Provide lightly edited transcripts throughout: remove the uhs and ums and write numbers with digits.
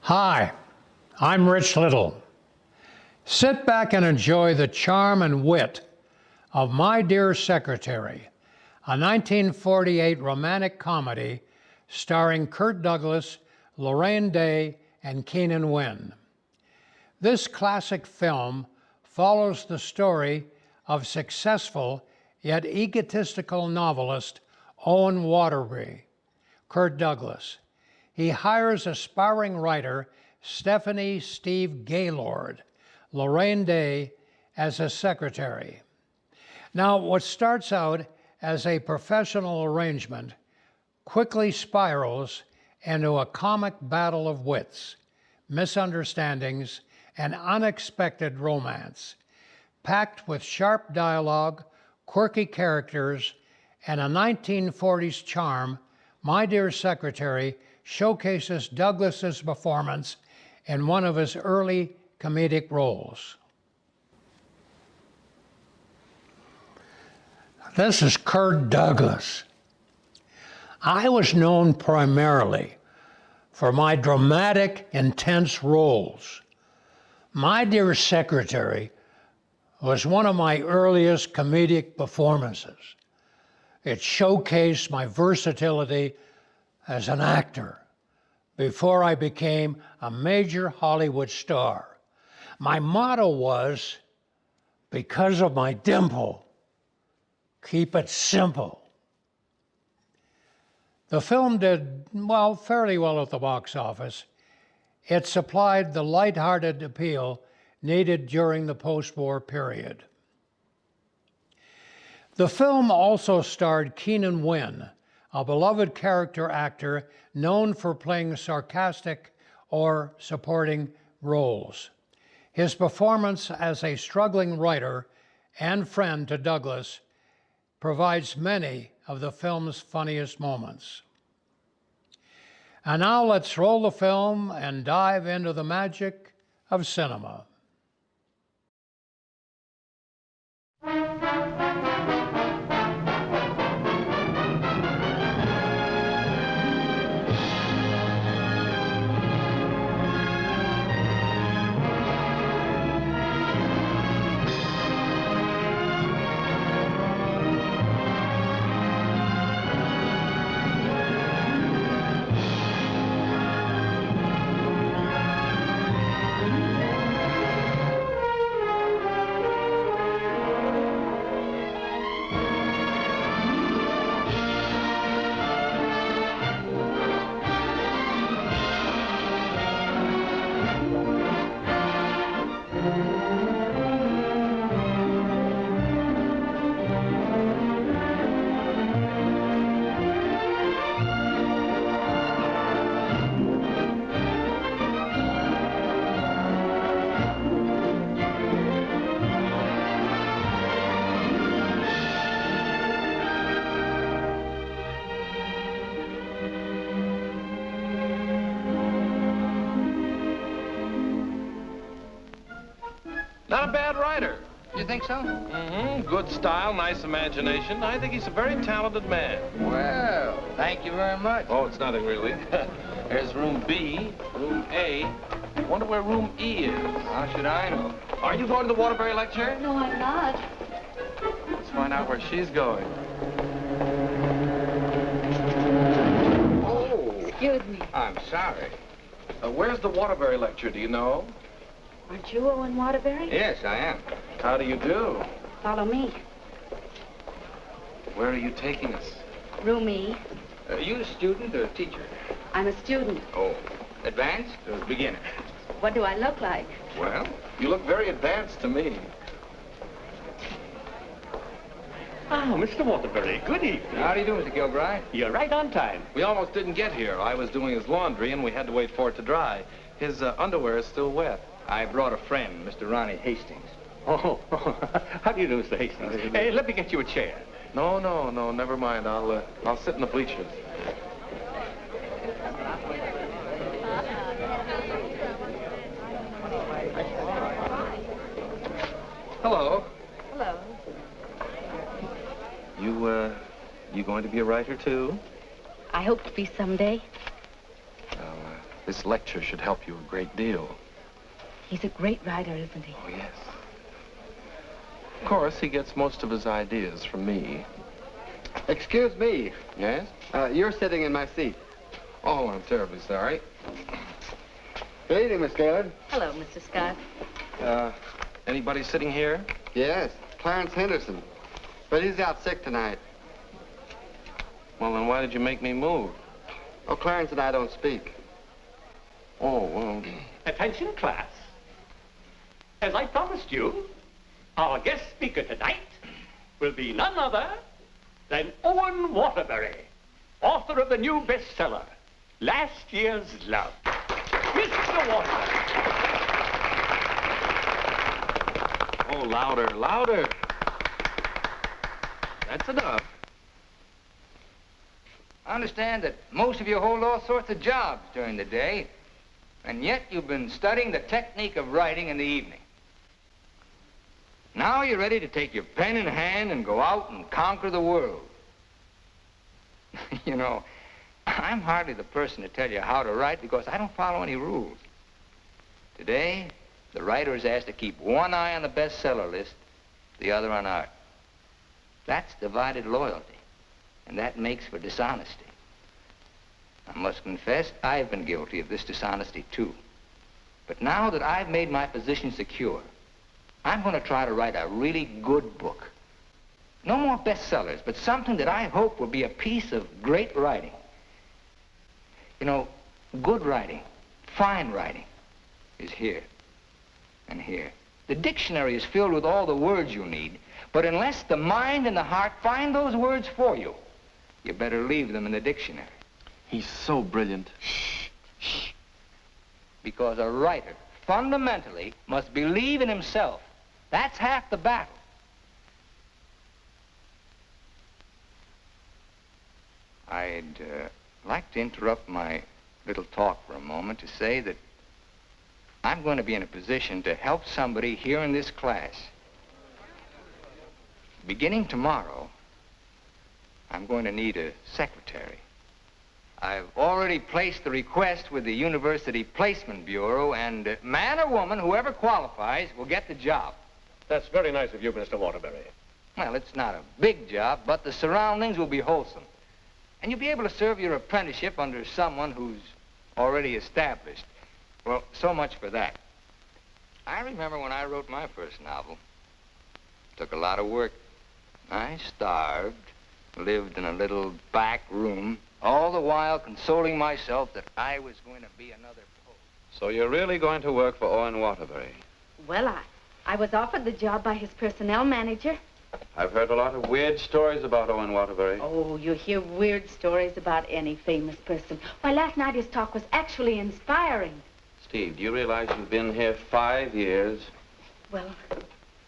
Hi, I'm Rich Little. Sit back and enjoy the charm and wit of My Dear Secretary, a 1948 romantic comedy starring Kirk Douglas, Lorraine Day, and Keenan Wynn. This classic film follows the story of successful yet egotistical novelist Owen Waterbury, Kirk Douglas. He hires aspiring writer Stephanie Steve Gaylord, Lorraine Day, as his secretary. Now, what starts out as a professional arrangement quickly spirals into a comic battle of wits, misunderstandings, and unexpected romance, packed with sharp dialogue, quirky characters, and a 1940s charm. My Dear Secretary showcases Douglas's performance in one of his early comedic roles. This is Kirk Douglas. I was known primarily for my dramatic, intense roles. My Dear Secretary was one of my earliest comedic performances. It showcased my versatility as an actor before I became a major Hollywood star. My motto was, because of my dimple, keep it simple. The film did, fairly well at the box office. It supplied the lighthearted appeal needed during the post-war period. The film also starred Keenan Wynn, a beloved character actor known for playing sarcastic or supporting roles. His performance as a struggling writer and friend to Douglas provides many of the film's funniest moments. And now let's roll the film and dive into the magic of cinema. Not a bad writer. You think so? Mm-hmm. Good style, nice imagination. I think he's a very talented man. Well, thank you very much. Oh, it's nothing really. There's room B, room A. I wonder where room E is. How should I know? Are you going to the Waterbury lecture? No, I'm not. Let's find out where she's going. Oh. Excuse me. I'm sorry. Where's the Waterbury lecture, do you know? Aren't you Owen Waterbury? Yes, I am. How do you do? Follow me. Where are you taking us? Room E. Are you a student or a teacher? I'm a student. Oh, advanced or beginner? What do I look like? Well, you look very advanced to me. Ah, Mr. Waterbury, good evening. How do you do, Mr. Gilbride? You're right on time. We almost didn't get here. I was doing his laundry, and we had to wait for it to dry. His underwear is still wet. I brought a friend, Mr. Ronnie Hastings. Oh, how do you do, Mr. Hastings? Hey, let me get you a chair. No, never mind. I'll sit in the bleachers. Hello. Hello. You going to be a writer, too? I hope to be someday. Well, This lecture should help you a great deal. He's a great writer, isn't he? Oh, yes. Of course, he gets most of his ideas from me. Excuse me. Yes? You're sitting in my seat. Oh, I'm terribly sorry. Good evening, Miss Gaylord. Hello, Mr. Scott. Anybody sitting here? Yes, Clarence Henderson. But he's out sick tonight. Well, then why did you make me move? Oh, Clarence and I don't speak. Oh, well... Attention, class. As I promised you, our guest speaker tonight will be none other than Owen Waterbury, author of the new bestseller, Last Year's Love. Mr. Waterbury. Oh, louder, louder. That's enough. I understand that most of you hold all sorts of jobs during the day, and yet you've been studying the technique of writing in the evening. Now you're ready to take your pen in hand and go out and conquer the world. You know, I'm hardly the person to tell you how to write because I don't follow any rules. Today, the writer is asked to keep one eye on the bestseller list, the other on art. That's divided loyalty, and that makes for dishonesty. I must confess, I've been guilty of this dishonesty too. But now that I've made my position secure, I'm going to try to write a really good book. No more bestsellers, but something that I hope will be a piece of great writing. You know, good writing, fine writing, is here and here. The dictionary is filled with all the words you need, but unless the mind and the heart find those words for you, you better leave them in the dictionary. He's so brilliant. Shh. Because a writer, fundamentally, must believe in himself. That's half the battle. I'd like to interrupt my little talk for a moment to say that I'm going to be in a position to help somebody here in this class. Beginning tomorrow, I'm going to need a secretary. I've already placed the request with the University Placement Bureau, and man or woman, whoever qualifies, will get the job. That's very nice of you, Mr. Waterbury. Well, it's not a big job, but the surroundings will be wholesome. And you'll be able to serve your apprenticeship under someone who's already established. Well, so much for that. I remember when I wrote my first novel. It took a lot of work. I starved, lived in a little back room, all the while consoling myself that I was going to be another poet. So you're really going to work for Owen Waterbury? Well, I was offered the job by his personnel manager. I've heard a lot of weird stories about Owen Waterbury. Oh, you hear weird stories about any famous person. Why, last night his talk was actually inspiring. Steve, do you realize you've been here 5 years? Well,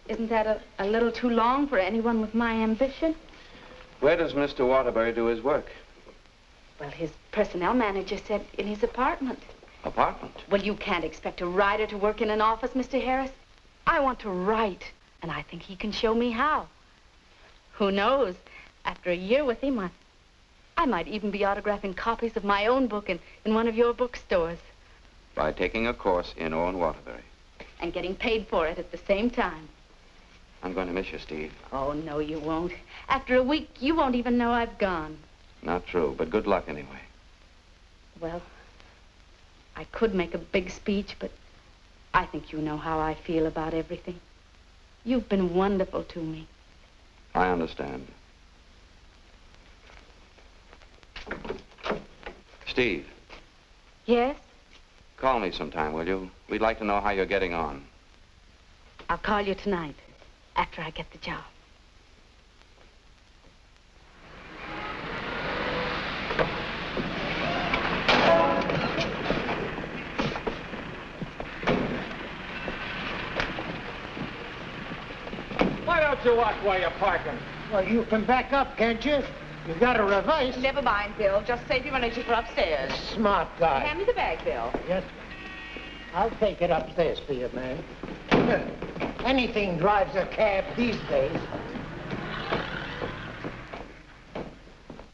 isn't that a little too long for anyone with my ambition? Where does Mr. Waterbury do his work? Well, his personnel manager said in his apartment. Apartment? Well, you can't expect a writer to work in an office, Mr. Harris. I want to write, and I think he can show me how. Who knows? After a year with him, I might even be autographing copies of my own book in one of your bookstores. By taking a course in Owen Waterbury. And getting paid for it at the same time. I'm going to miss you, Steve. Oh, no, you won't. After a week, you won't even know I've gone. Not true, but good luck anyway. Well, I could make a big speech, but I think you know how I feel about everything. You've been wonderful to me. I understand. Steve, Yes? call me sometime, will you? We'd like to know how you're getting on. I'll call you tonight, after I get the job. Why don't you watch while you're parking? Well, you can back up, can't you? You got a reverse. Never mind, Bill. Just save your money for upstairs. Smart guy. Hand me the bag, Bill. Yes. I'll take it upstairs for you, man. Anything drives a cab these days.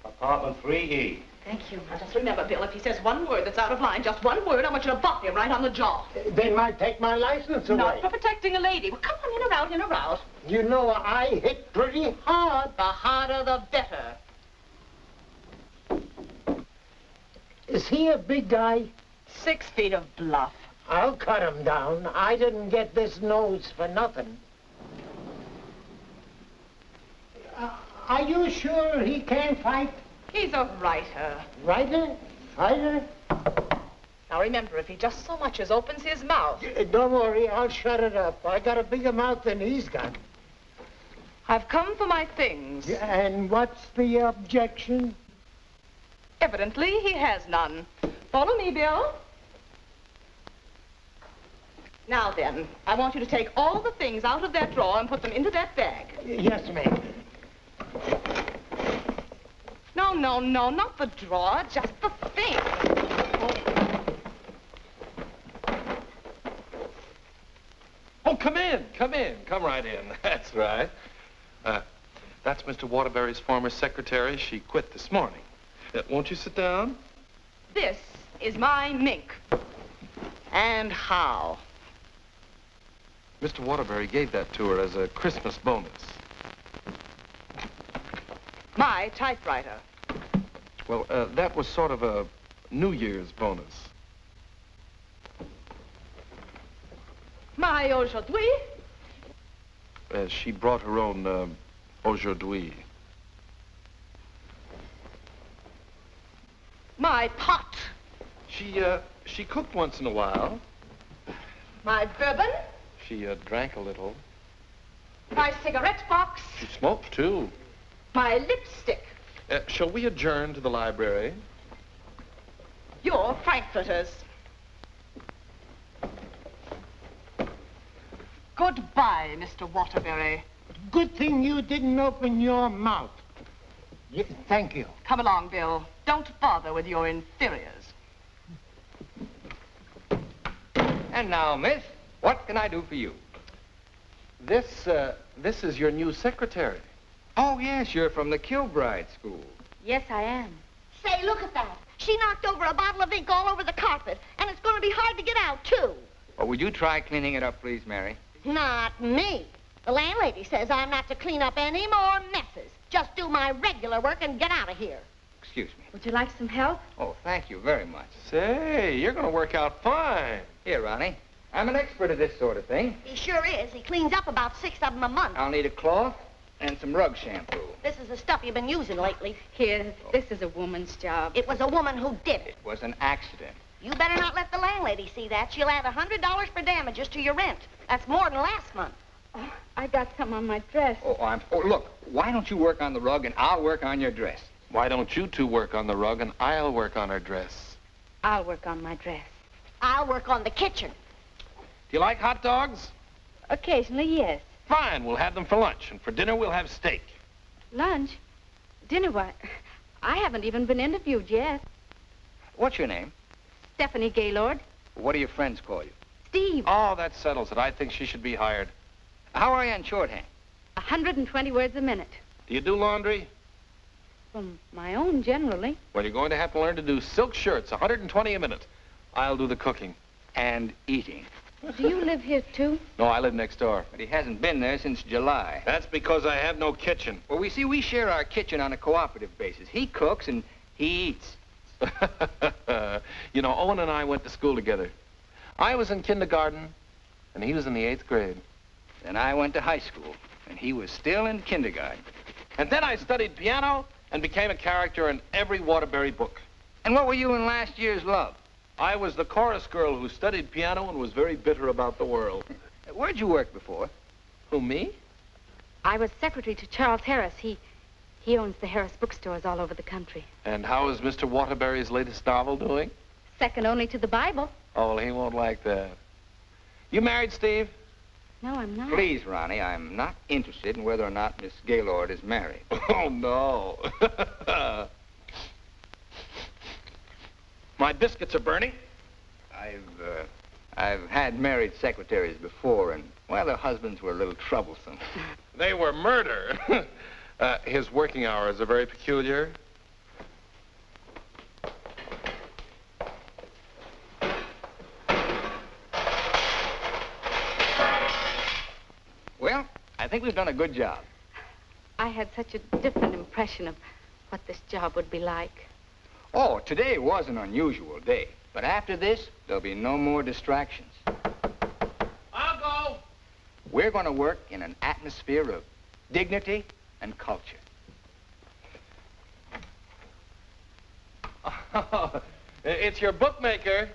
Apartment 3E. Thank you. Now, just remember, Bill, if he says one word that's out of line, just one word, I want you to bop him right on the jaw. They might take my license away. Not for protecting a lady. Well, come on, in or out, in or out. You know, I hit pretty hard. The harder, the better. Is he a big guy? 6 feet of bluff. I'll cut him down. I didn't get this nose for nothing. Are you sure he can't fight? He's a writer. Writer? Fighter? Now, remember, if he just so much as opens his mouth. Don't worry, I'll shut it up. I got a bigger mouth than he's got. I've come for my things. And what's the objection? Evidently, he has none. Follow me, Bill. Now then, I want you to take all the things out of that drawer and put them into that bag. Yes, ma'am. No, not the drawer, just the thing. Oh, come in. Come right in. That's right. That's Mr. Waterbury's former secretary. She quit this morning. Won't you sit down? This is my mink. And how? Mr. Waterbury gave that to her as a Christmas bonus. My typewriter. Well, that was sort of a New Year's bonus. My aujourd'hui. She brought her own aujourd'hui. My pot. She cooked once in a while. My bourbon. She drank a little. My cigarette box. She smoked, too. My lipstick. Shall we adjourn to the library? Your frankfurters. Goodbye, Mr. Waterbury. Good thing you didn't open your mouth. Thank you. Come along, Bill. Don't bother with your inferiors. And now, miss, what can I do for you? This is your new secretary. Oh, yes, you're from the Kilbride School. Yes, I am. Say, look at that. She knocked over a bottle of ink all over the carpet, and it's going to be hard to get out, too. Oh, would you try cleaning it up, please, Mary? Not me. The landlady says I'm not to clean up any more messes. Just do my regular work and get out of here. Excuse me. Would you like some help? Oh, thank you very much. Say, you're going to work out fine. Here, Ronnie. I'm an expert at this sort of thing. He sure is. He cleans up about 6 of them a month. I'll need a cloth and some rug shampoo. This is the stuff you've been using lately. Here, this is a woman's job. It was a woman who did it. It was an accident. You better not let the landlady see that. She'll add $100 for damages to your rent. That's more than last month. Oh, I got some on my dress. Oh, look, why don't you work on the rug and I'll work on your dress? Why don't you two work on the rug and I'll work on her dress? I'll work on my dress. I'll work on the kitchen. Do you like hot dogs? Occasionally, yes. Fine, we'll have them for lunch, and for dinner we'll have steak. Lunch? Dinner, why? I haven't even been interviewed yet. What's your name? Stephanie Gaylord. What do your friends call you? Steve. Oh, that settles it. I think she should be hired. How are you on shorthand? 120 words a minute. Do you do laundry? From my own, generally. Well, you're going to have to learn to do silk shirts, 120 a minute. I'll do the cooking. And eating. Do you live here, too? No, I live next door. But he hasn't been there since July. That's because I have no kitchen. Well, we share our kitchen on a cooperative basis. He cooks and he eats. You know, Owen and I went to school together. I was in kindergarten, and he was in the 8th grade. Then I went to high school, and he was still in kindergarten. And then I studied piano and became a character in every Waterbury book. And what were you in last year's Love? I was the chorus girl who studied piano and was very bitter about the world. Where'd you work before? Who, me? I was secretary to Charles Harris. He owns the Harris bookstores all over the country. And how is Mr. Waterbury's latest novel doing? Second only to the Bible. Oh, well, he won't like that. You married, Steve? No, I'm not. Please, Ronnie, I'm not interested in whether or not Miss Gaylord is married. Oh, no. My biscuits are burning. I've had married secretaries before, and, well, their husbands were a little troublesome. They were murder. His working hours are very peculiar. think we've done a good job. I had such a different impression of what this job would be like. Oh, today was an unusual day. But after this, there'll be no more distractions. I'll go. We're going to work in an atmosphere of dignity and culture. It's your bookmaker.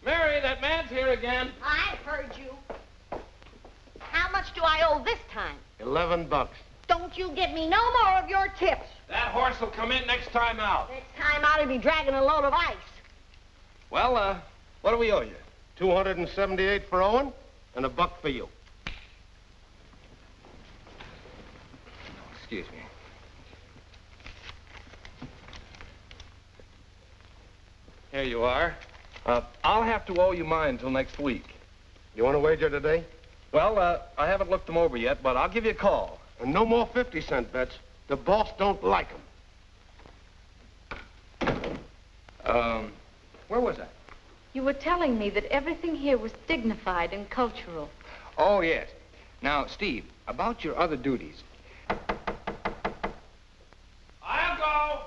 Mary, that man's here again. I heard you. How much do I owe this time? $11. Don't you give me no more of your tips. That horse will come in next time out. Next time I'll be dragging a load of ice. Well, what do we owe you? $278 for Owen and $1 for you. Excuse me. Here you are. I'll have to owe you mine until next week. You want to wager today? Well, I haven't looked them over yet, but I'll give you a call. And no more 50-cent bets. The boss don't like them. Where was I? You were telling me that everything here was dignified and cultural. Oh, yes. Now, Steve, about your other duties. I'll go.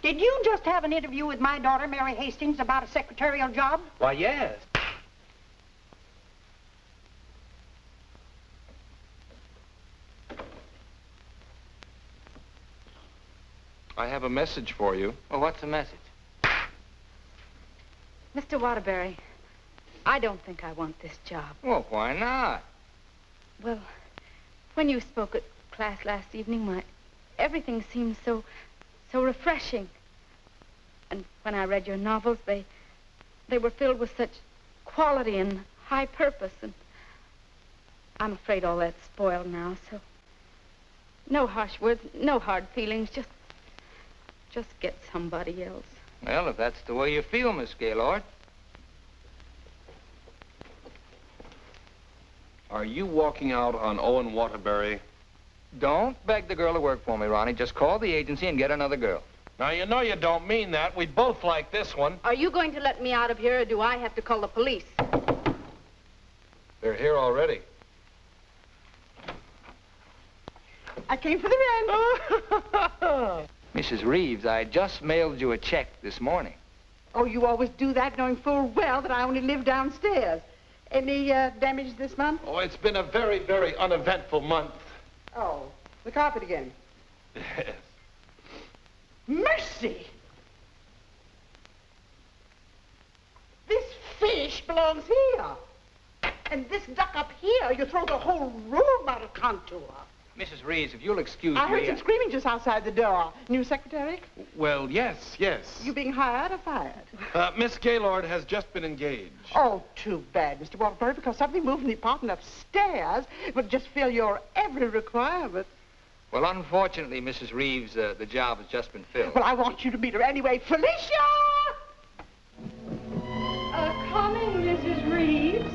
Did you just have an interview with my daughter, Mary Hastings, about a secretarial job? Why, yes. I have a message for you. Well, what's the message? Mr. Waterbury, I don't think I want this job. Well, why not? Well, when you spoke at class last evening, everything seemed so refreshing. And when I read your novels, they were filled with such quality and high purpose. And I'm afraid all that's spoiled now, so no harsh words, no hard feelings, just get somebody else. Well, if that's the way you feel, Miss Gaylord. Are you walking out on Owen Waterbury? Don't beg the girl to work for me, Ronnie. Just call the agency and get another girl. Now, you know you don't mean that. We both like this one. Are you going to let me out of here, or do I have to call the police? They're here already. I came for the rent. Mrs. Reeves, I just mailed you a check this morning. Oh, you always do that, knowing full well that I only live downstairs. Any damage this month? Oh, it's been a very, very uneventful month. Oh, the carpet again. Yes. Mercy! This fish belongs here. And this duck up here, you throw the whole room out of contour. Mrs. Reeves, if you'll excuse me... I heard some screaming just outside the door. New secretary? Well, yes. You being hired or fired? Miss Gaylord has just been engaged. Oh, too bad, Mr. Waterbury, because something moved in the apartment upstairs would just fill your every requirement. Well, unfortunately, Mrs. Reeves, the job has just been filled. Well, I want you to meet her anyway. Felicia! Coming, Mrs. Reeves.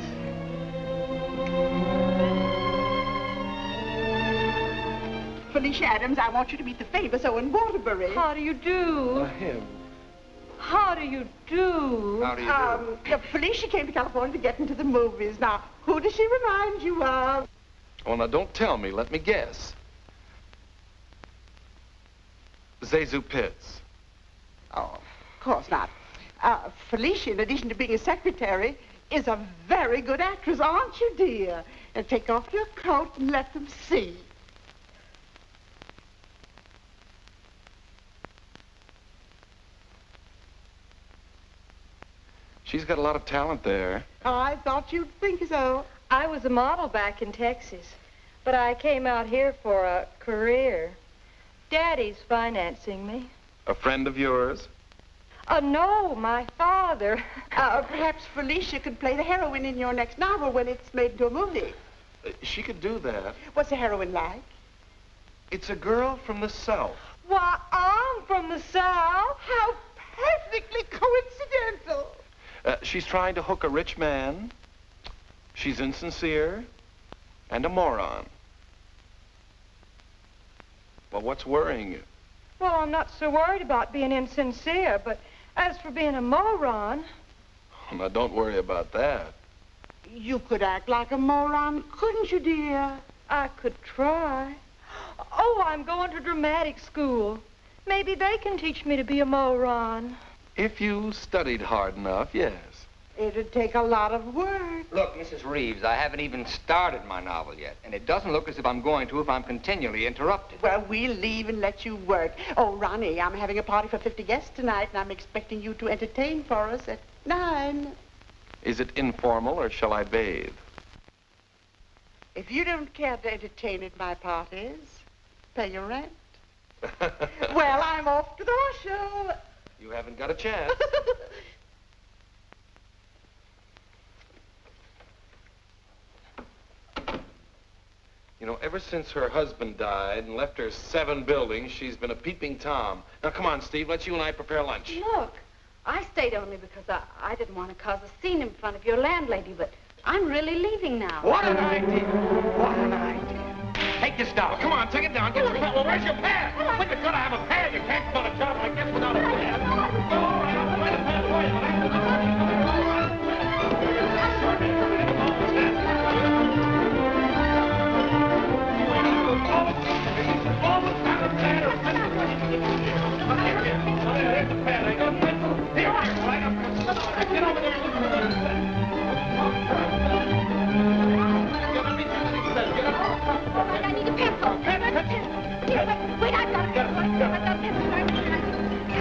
Felicia Adams, I want you to meet the famous Owen Waterbury. How do you do? Him. How do you do? How do you do? Felicia came to California to get into the movies. Now, who does she remind you of? Oh, now, don't tell me. Let me guess. Zazu Pitts. Oh, of course not. Felicia, in addition to being a secretary, is a very good actress, aren't you, dear? And take off your coat and let them see. She's got a lot of talent there. I thought you'd think so. I was a model back in Texas, but I came out here for a career. Daddy's financing me. A friend of yours? No, my father. Perhaps Felicia could play the heroine in your next novel when it's made into a movie. She could do that. What's the heroine like? It's a girl from the South. Why, I'm from the South. How perfectly coincidental. She's trying to hook a rich man. She's insincere and a moron. Well, what's worrying you? Well, I'm not so worried about being insincere, but as for being a moron... Now, don't worry about that. You could act like a moron, couldn't you, dear? I could try. Oh, I'm going to dramatic school. Maybe they can teach me to be a moron. If you studied hard enough, yes. It'd take a lot of work. Look, Mrs. Reeves, I haven't even started my novel yet, and it doesn't look as if I'm going to if I'm continually interrupted. Well, we'll leave and let you work. Oh, Ronnie, I'm having a party for 50 guests tonight, and I'm expecting you to entertain for us at 9. Is it informal, or shall I bathe? If you don't care to entertain at my parties, pay your rent. Well, I'm off to the horse show. You haven't got a chance. You know, ever since her husband died and left her 7 buildings, she's been a peeping Tom. Now, come on, Steve, let's you and I prepare lunch. Look, I stayed only because I didn't want to cause a scene in front of your landlady, but I'm really leaving now. What an idea! What an idea! Take this down. Come on, take it down. Get your pad. Well, where's your pad? When you've got to have a pad, you can't start a job like this without a pad. All right, I'll find a pad for you,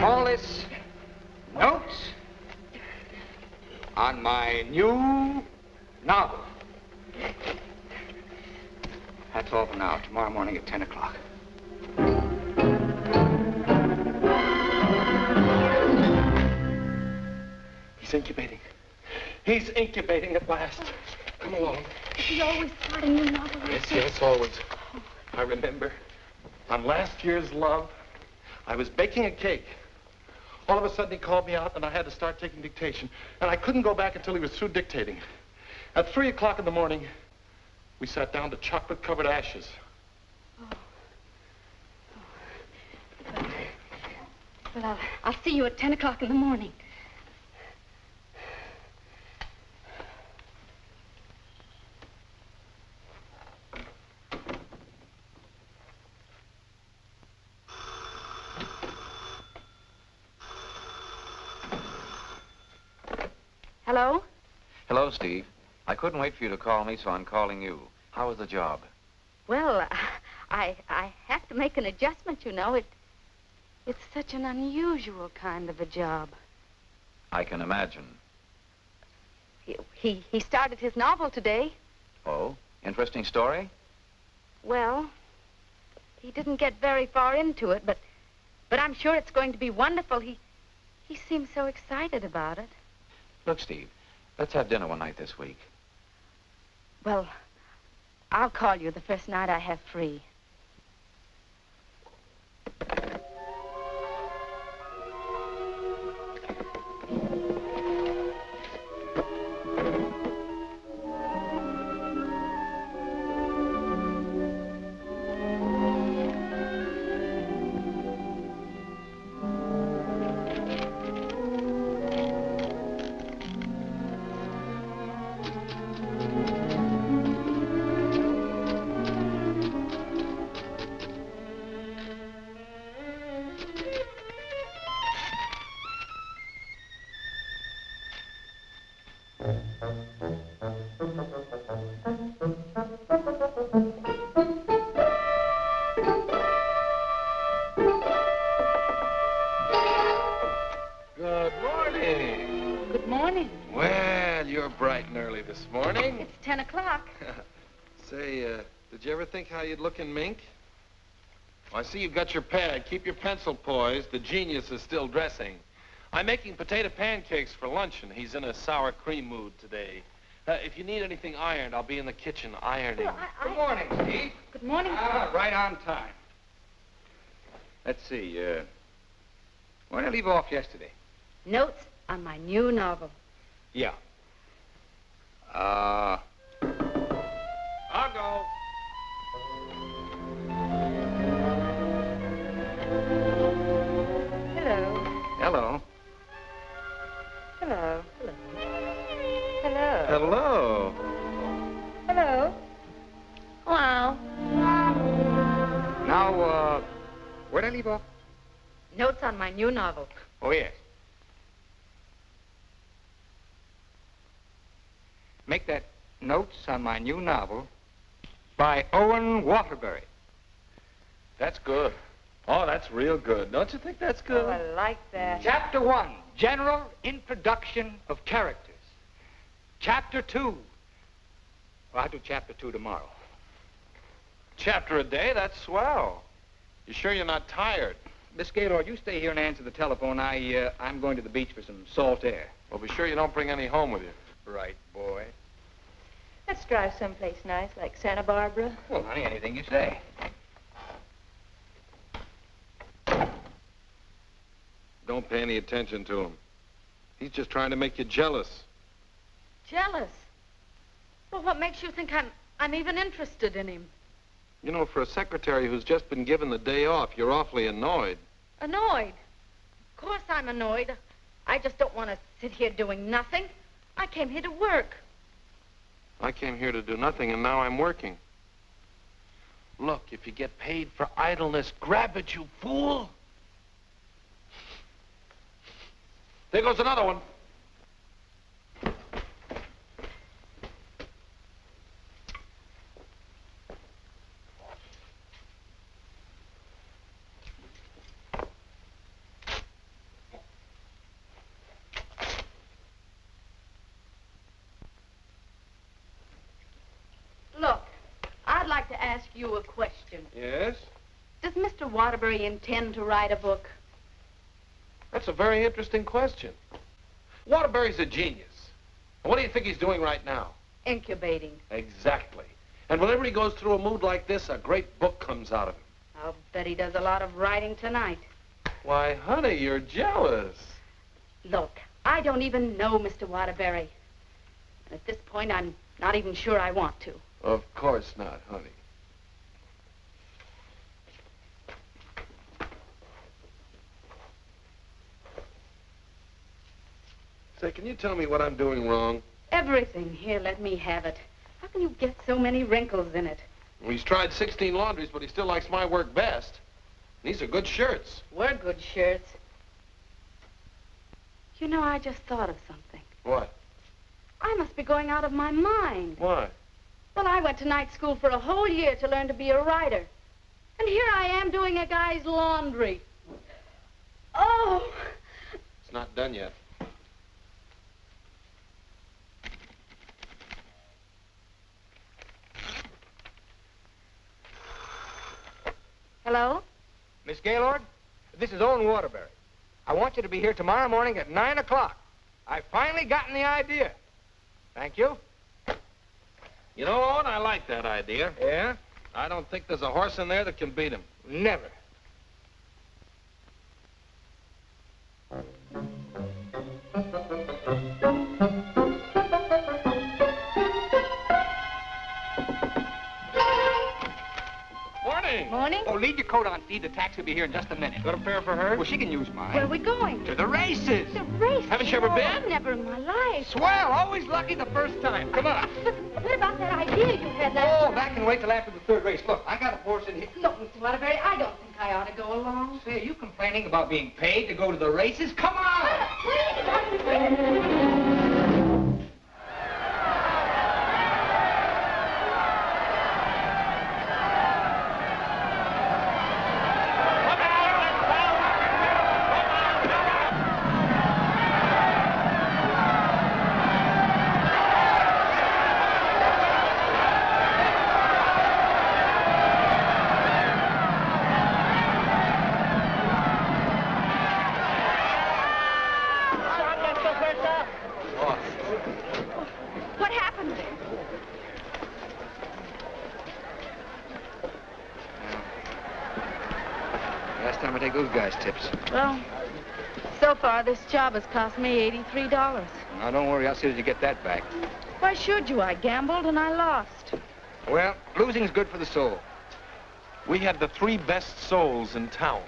Call this notes on my new novel. That's all for now. Tomorrow morning at 10 o'clock. He's incubating. He's incubating at last. Come along. Is he always starting new novels? Yes, always. I remember on last year's Love, I was baking a cake. All of a sudden, he called me out, and I had to start taking dictation. And I couldn't go back until he was through dictating. At 3 o'clock in the morning, we sat down to chocolate-covered ashes. Well, I'll see you at 10 o'clock in the morning. Hello? Hello, Steve. I couldn't wait for you to call me, so I'm calling you. How was the job? Well, I have to make an adjustment, you know. It's such an unusual kind of a job. I can imagine. He started his novel today. Oh? Interesting story? Well, he didn't get very far into it, but I'm sure it's going to be wonderful. He seems so excited about it. Look, Steve, let's have dinner one night this week. Well, I'll call you the first night I have free. Good morning. Good morning. Well, you're bright and early this morning. It's 10 o'clock. Say, did you ever think how you'd look in mink? Well, I see you've got your pad. Keep your pencil poised. The genius is still dressing. I'm making potato pancakes for luncheon. He's in a sour cream mood today. If you need anything ironed, I'll be in the kitchen ironing. Well, Good morning, Steve. Good morning. Right on time. Let's see, where did I leave off yesterday? Notes on my new novel. Yeah. I'll go. Hello. Hello. Hello. Hello. Hello. Hello. leave off? Notes on my new novel. Oh, yes. Make that notes on my new novel by Owen Waterbury. That's good. Oh, that's real good. Don't you think that's good? Oh, I like that. Chapter 1, General Introduction of Characters. Chapter 2. Well, I'll do Chapter 2 tomorrow. Chapter a day? That's swell. You sure you're not tired? Miss Gaylord, you stay here and answer the telephone. I'm going to the beach for some salt air. Well, be sure you don't bring any home with you. Right, boy. Let's drive someplace nice, like Santa Barbara. Well, honey, anything you say. Don't pay any attention to him. He's just trying to make you jealous. Jealous? Well, what makes you think I'm even interested in him? You know, for a secretary who's just been given the day off, you're awfully annoyed. Annoyed? Of course I'm annoyed. I just don't want to sit here doing nothing. I came here to work. I came here to do nothing, and now I'm working. Look, if you get paid for idleness, grab it, you fool. There goes another one. Look, I'd like to ask you a question. Yes? Does Mr. Waterbury intend to write a book? That's a very interesting question. Waterbury's a genius. And what do you think he's doing right now? Incubating. Exactly. And whenever he goes through a mood like this, a great book comes out of him. I'll bet he does a lot of writing tonight. Why, honey, you're jealous. Look, I don't even know Mr. Waterbury. At this point, I'm not even sure I want to. Of course not, honey. Say, can you tell me what I'm doing wrong? Everything. Here, let me have it. How can you get so many wrinkles in it? Well, he's tried 16 laundries, but he still likes my work best. These are good shirts. We're good shirts. You know, I just thought of something. What? I must be going out of my mind. Why? Well, I went to night school for a whole year to learn to be a writer. And here I am doing a guy's laundry. Oh! It's not done yet. Hello? Miss Gaylord, this is Owen Waterbury. I want you to be here tomorrow morning at 9 o'clock. I've finally gotten the idea. Thank you. You know, Owen, I like that idea. Yeah? I don't think there's a horse in there that can beat him. Never. Morning. Morning? Oh, leave your coat on, Steve. The taxi will be here in just a minute. Got a pair for her? Well, she can use mine. Where are we going? To the races. The race. Haven't you ever been? Never in my life. Swell. Always lucky the first time. Come on. But what about that idea you had last Oh, that can wait till after the third race. Look, I got a horse in here. Look, Mr. Waterbury, I don't think I ought to go along. Say, are you complaining about being paid to go to the races? Come on! What happened? Last time I take those guys' tips. Well, so far this job has cost me $83. Now, don't worry. I'll see that you get that back. Why should you? I gambled and I lost. Well, losing's good for the soul. We had the 3 best souls in town.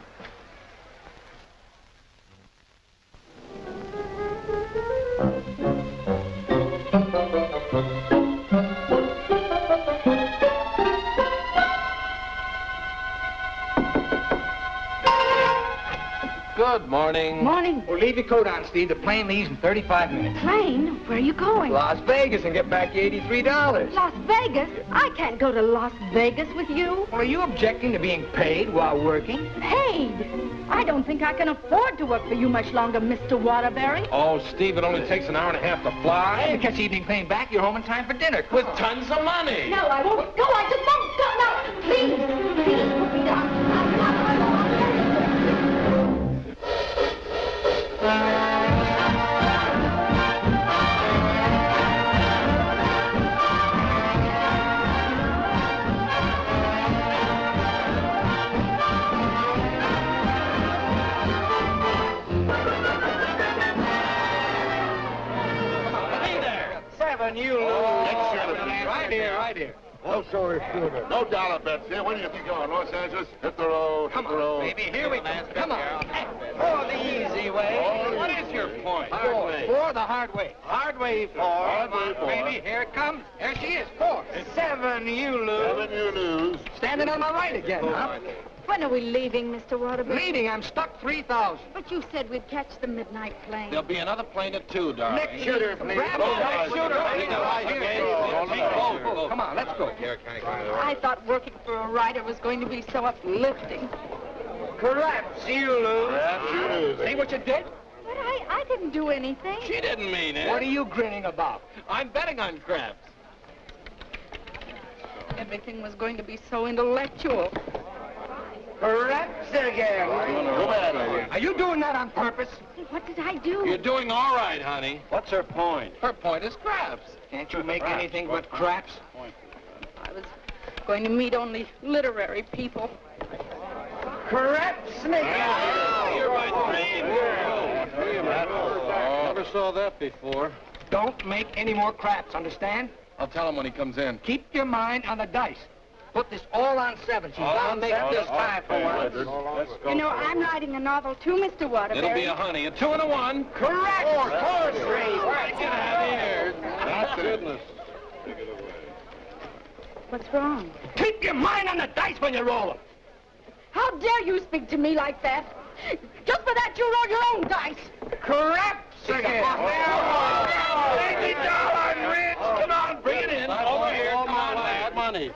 Good morning. Morning. Well, leave your coat on, Steve. The plane leaves in 35 minutes. Plane? Where are you going? Las Vegas and get back your $83. Las Vegas? I can't go to Las Vegas with you. Well, are you objecting to being paid while working? Paid? I don't think I can afford to work for you much longer, Mr. Waterbury. Oh, Steve, it only takes an hour and a half to fly. And to catch the evening plane back, you're home in time for dinner. Come With on. tons of money. No, I won't. No, I just won't. No, no. Please put me down. I'm not going to. Hey there. Seven, you lose. Right here, right here. Oh, sorry, shooter. No dollar bets here. Where do you think you're going? Los Angeles? Hit the road. Come hit the road. on, baby. Here we go. Come on. For the easy way. What is your point? For the hard way. Hard way, four. Hard Come way, on, four. baby. Here it comes. There she is. Four. Seven, you lose. Seven, you lose. Standing on my right again, huh? When are we leaving, Mr. Waterbury? Leading, I'm stuck 3,000. But you said we'd catch the midnight plane. There'll be another plane at 2, darling. Nick Shooter, please. Grab him. Nick Shooter, please. Go. Come on, let's go. I thought working for a writer was going to be so uplifting. Correct. You lose. Perhaps you lose. See what you did? But I didn't do anything. She didn't mean it. What are you grinning about? I'm betting on crabs. Everything was going to be so intellectual. Correct again. Go ahead, lady. Are you doing that on purpose? What did I do? You're doing all right, honey. What's her point? Her point is crabs. Can't you make anything but craps? I was going to meet only literary people. Correct, Snake. You're my dream girl. Never saw that before. Don't make any more craps, understand? I'll tell him when he comes in. Keep your mind on the dice. Put this all on 7. She's bound to make this time for once. Let's go. You know, I'm writing a novel too, Mr. Waterbury. It'll be a honey, a 2 and a 1. Correct. Horse race. Get out of here. That's it. What's wrong? Keep your mind on the dice when you roll them. How dare you speak to me like that? Just for that, you roll your own dice. Correct again. $80, Rich. Come on, bring it in. Over here. Come on, lad. Money.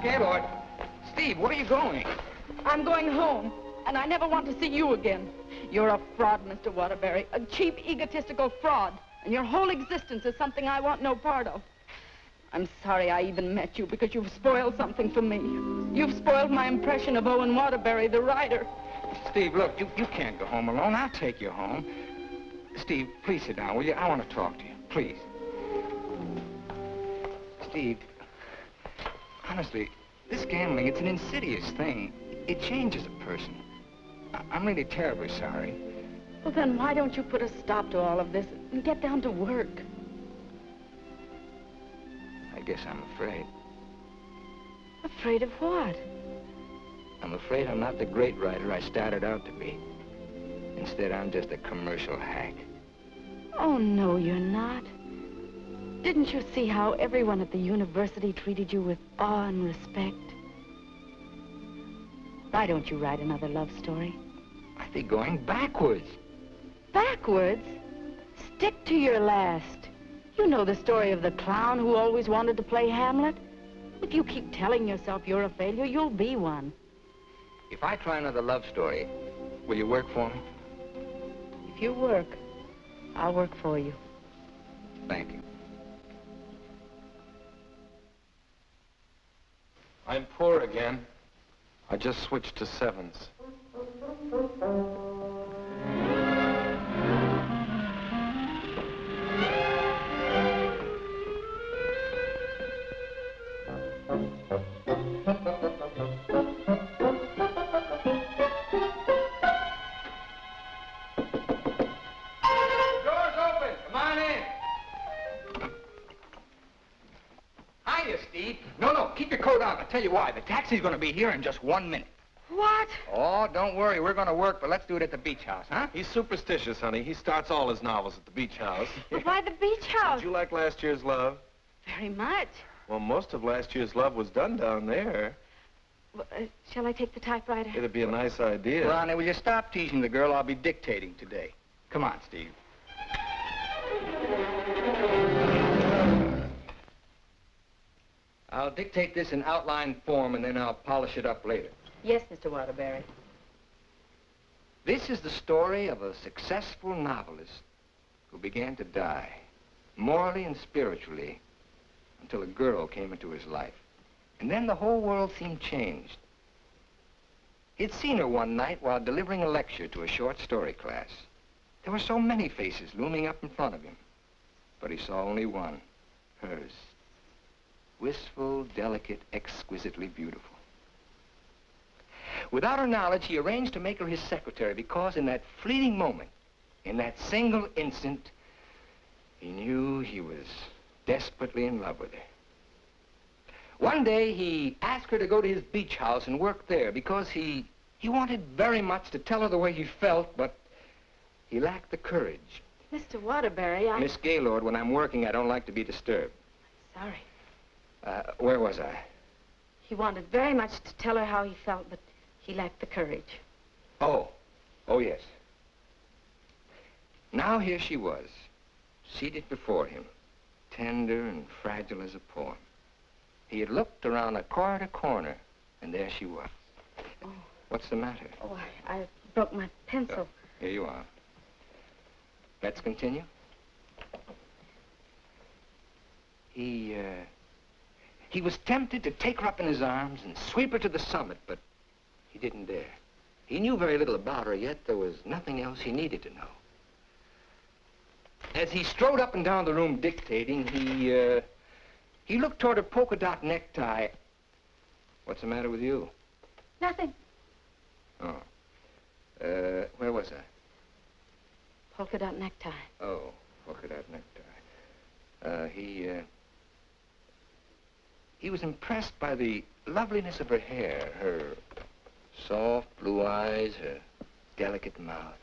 Scared, Steve, where are you going? I'm going home, and I never want to see you again. You're a fraud, Mr. Waterbury, a cheap, egotistical fraud, and your whole existence is something I want no part of. I'm sorry I even met you, because you've spoiled something for me. You've spoiled my impression of Owen Waterbury, the writer. Steve, look, you can't go home alone. I'll take you home. Steve, please sit down, will you? I want to talk to you, please. Steve, honestly, this gambling, it's an insidious thing. It changes a person. I'm really terribly sorry. Well, then why don't you put a stop to all of this and get down to work? I guess I'm afraid. Afraid of what? I'm afraid I'm not the great writer I started out to be. Instead, I'm just a commercial hack. Oh, no, you're not. Didn't you see how everyone at the university treated you with awe and respect? Why don't you write another love story? I'd be going backwards. Backwards? Stick to your last. You know the story of the clown who always wanted to play Hamlet? If you keep telling yourself you're a failure, you'll be one. If I try another love story, will you work for me? If you work, I'll work for you. Thank you. I'm poor again. I just switched to 7s. Door's open. Come on in. Hiya, Steve. No, keep your coat on. I'll tell you why. The taxi's going to be here in just 1 minute. What? Oh, don't worry. We're going to work, but let's do it at the beach house, huh? He's superstitious, honey. He starts all his novels at the beach house. But why the beach house? Did you like last year's Love? Very much. Well, most of last year's Love was done down there. Shall I take the typewriter? It'd be a nice idea. Ronnie, will you stop teasing the girl? I'll be dictating today. Come on, Steve. I'll dictate this in outline form, and then I'll polish it up later. Yes, Mr. Waterbury. This is the story of a successful novelist who began to die, morally and spiritually, until a girl came into his life. And then the whole world seemed changed. He'd seen her one night while delivering a lecture to a short story class. There were so many faces looming up in front of him, but he saw only one, hers. Wistful, delicate, exquisitely beautiful. Without her knowledge, he arranged to make her his secretary because in that fleeting moment, in that single instant, he knew he was desperately in love with her. One day, he asked her to go to his beach house and work there because he wanted very much to tell her the way he felt, but he lacked the courage. Mr. Waterbury, Miss Gaylord, when I'm working, I don't like to be disturbed. Sorry. Where was I? He wanted very much to tell her how he felt, but he lacked the courage. Oh, yes. Now here she was, seated before him, tender and fragile as a poem. He had looked around a corner, and there she was. Oh. What's the matter? Oh, I broke my pencil. Here you are. Let's continue. He was tempted to take her up in his arms and sweep her to the summit, but he didn't dare. He knew very little about her, yet there was nothing else he needed to know. As he strode up and down the room dictating, he looked toward her polka dot necktie. What's the matter with you? Nothing. Oh. Where was I? Polka dot necktie. Oh, polka dot necktie. He was impressed by the loveliness of her hair, her soft blue eyes, her delicate mouth.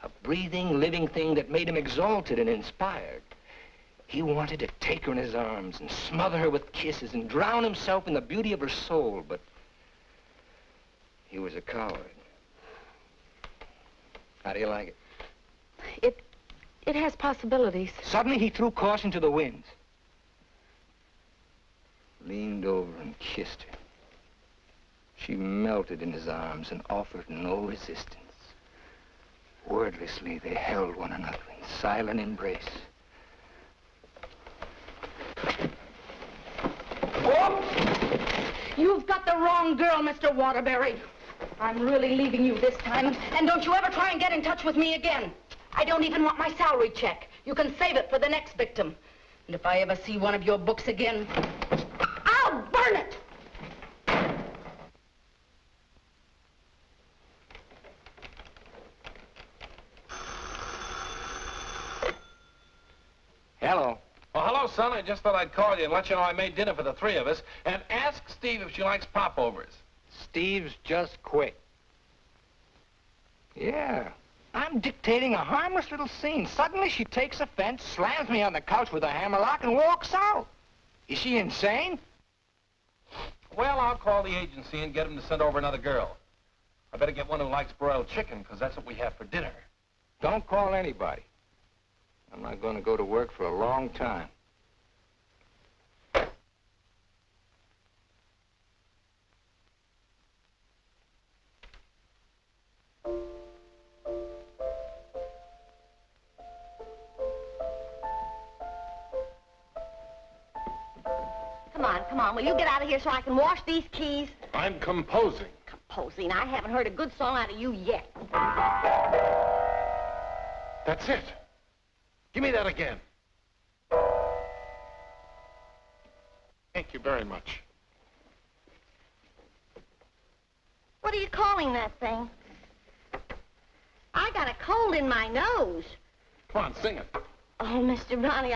A breathing, living thing that made him exalted and inspired. He wanted to take her in his arms and smother her with kisses and drown himself in the beauty of her soul, but he was a coward. How do you like it? It has possibilities. Suddenly he threw caution to the winds. Leaned over and kissed her. She melted in his arms and offered no resistance. Wordlessly, they held one another in silent embrace. You've got the wrong girl, Mr. Waterbury. I'm really leaving you this time, and don't you ever try and get in touch with me again. I don't even want my salary check. You can save it for the next victim. And if I ever see one of your books again, I'll burn it! Hello. Oh, hello, son. I just thought I'd call you and let you know I made dinner for the three of us. And ask Steve if she likes popovers. Steve's just quit. Yeah. I'm dictating a harmless little scene. Suddenly she takes offense, slams me on the couch with a hammerlock, and walks out. Is she insane? Well, I'll call the agency and get them to send over another girl. I better get one who likes broiled chicken, because that's what we have for dinner. Don't call anybody. I'm not going to go to work for a long time. Come on, will you get out of here so I can wash these keys? I'm composing. Composing? I haven't heard a good song out of you yet. That's it. Give me that again. Thank you very much. What are you calling that thing? I got a cold in my nose. Come on, sing it. Oh, Mr. Ronnie,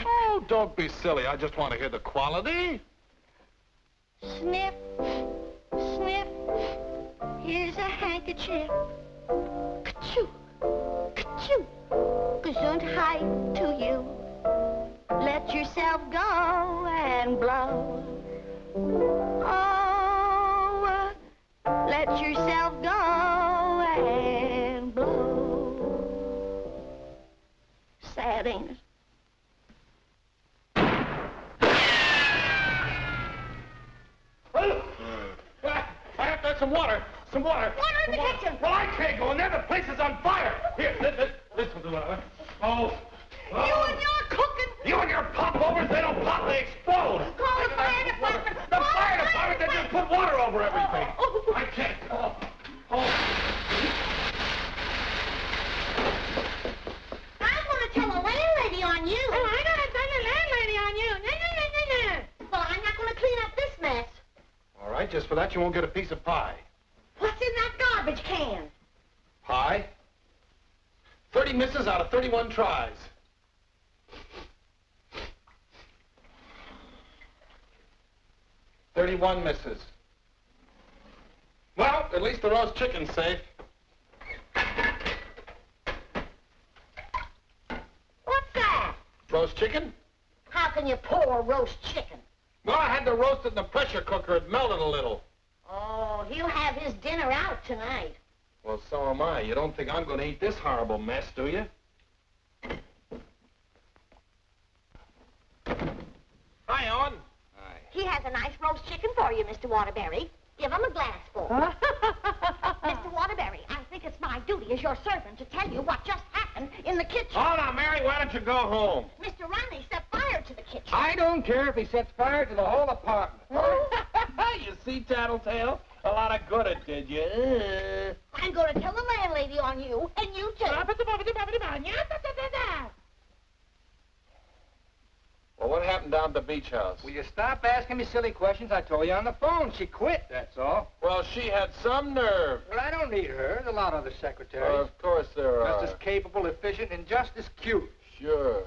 Oh, don't be silly. I just want to hear the quality. Sniff, sniff, here's a handkerchief. Ka-choo, ka-choo, gesundheit to you. Let yourself go and blow. Oh, some water. Some water. Water in the kitchen. Well, I can't go in there. The place is on fire. Here, this will do it. Oh. You and your cooking. You and your popovers, they don't pop, they explode. Call the fire department. The fire department, they just put water over everything. I can't. I'm going to tell the landlady on you. Oh, I'm going to tell the landlady on you. Well, I'm not going to clean up this mess. All right, just for that, you won't get a piece of pie. What's in that garbage can? Pie? 30 misses out of 31 tries. "31 misses. Well, at least the roast chicken's safe. What's that? Roast chicken? How can you pour roast chicken? Well, I had to roast it in the pressure cooker. It melted a little. Oh, he'll have his dinner out tonight. Well, so am I. You don't think I'm going to eat this horrible mess, do you? Hi, Owen. He has a nice roast chicken for you, Mr. Waterbury. Give him a glassful. Mr. Waterbury, I think it's my duty as your servant to tell you what just happened in the kitchen. Oh, now, Mary, why don't you go home? Mr. Ronnie set fire to the kitchen. I don't care if he sets fire to the whole apartment. You see, Tattletale? A lot of good it did you. I'm going to tell the landlady on you, and you too. Well, what happened down at the beach house? Will you stop asking me silly questions? I told you on the phone. She quit, that's all. Well, she had some nerve. Well, I don't need her. There's a lot of other secretaries. Of course there are. Just as capable, efficient, and just as cute. Sure.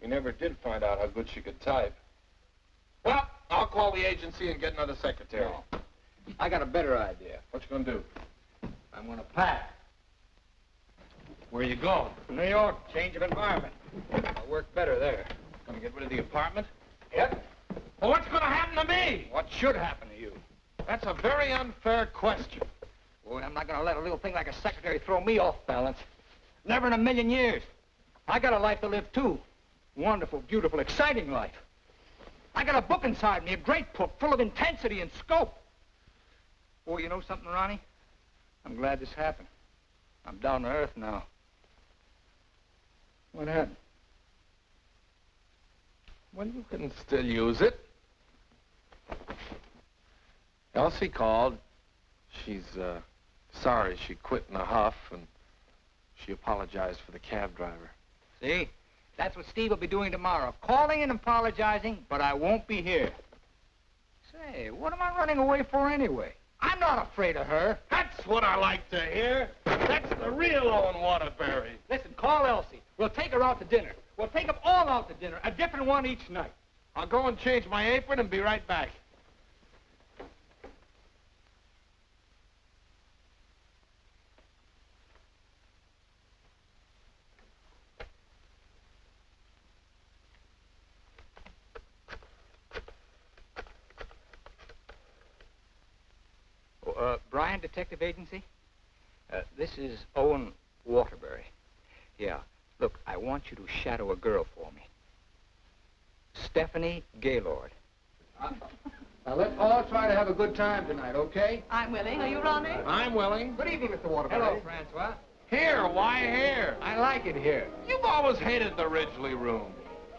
We never did find out how good she could type. Well, I'll call the agency and get another secretary. No. I got a better idea. What you gonna do? I'm gonna pack. Where you going? New York, change of environment. I'll work better there. Gonna get rid of the apartment? Yep. Well, what's gonna happen to me? What should happen to you? That's a very unfair question. Boy, I'm not gonna let a little thing like a secretary throw me off balance. Never in a million years. I got a life to live, too. Wonderful, beautiful, exciting life. I got a book inside me, a great book, full of intensity and scope. Boy, you know something, Ronnie? I'm glad this happened. I'm down to earth now. What happened? Well, you can still use it. Elsie called. She's, sorry she quit in a huff, and she apologized for the cab driver. See? That's what Steve will be doing tomorrow. Calling and apologizing, but I won't be here. Say, what am I running away for anyway? I'm not afraid of her. That's what I like to hear. That's the real Owen Waterbury. Listen, call Elsie. We'll take her out to dinner. We'll take them all out to dinner, a different one each night. I'll go and change my apron and be right back. Bryan Detective Agency? This is Owen Waterbury. Yeah. Look, I want you to shadow a girl for me. Stephanie Gaylord. Now, let's all try to have a good time tonight, okay? I'm willing. Are you, Ronnie? I'm willing. Good evening, Mr. Waterbury. Hello, Francois. Here, why here? I like it here. You've always hated the Ridgely room.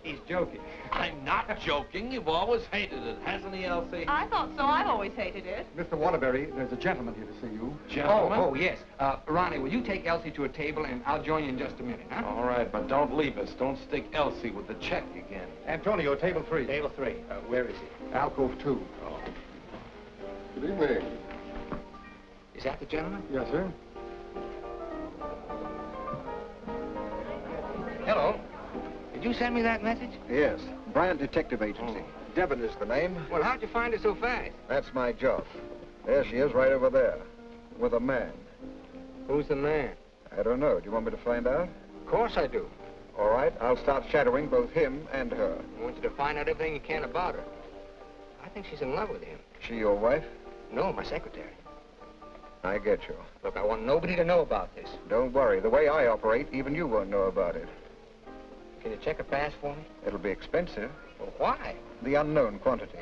He's joking. I'm not joking. You've always hated it, hasn't he, Elsie? I thought so. I've always hated it. Mr. Waterbury, there's a gentleman here to see you. Gentlemen? Oh, yes. Ronnie, will you take Elsie to a table, and I'll join you in just a minute, huh? All right, but don't leave us. Don't stick Elsie with the check again. Antonio, table 3. Table 3. Where is he? Alcove 2. Oh. Good evening. Is that the gentleman? Yes, sir. Hello. Did you send me that message? Yes. Bryan Detective Agency. Devon is the name. Well, how'd you find her so fast? That's my job. There she is, right over there. With a man. Who's the man? I don't know. Do you want me to find out? Of course I do. All right. I'll start shadowing both him and her. I want you to find out everything you can about her. I think she's in love with him. She your wife? No, my secretary. I get you. Look, I want nobody to know about this. Don't worry. The way I operate, even you won't know about it. Can you check a pass for me? It'll be expensive. Well, why? The unknown quantity.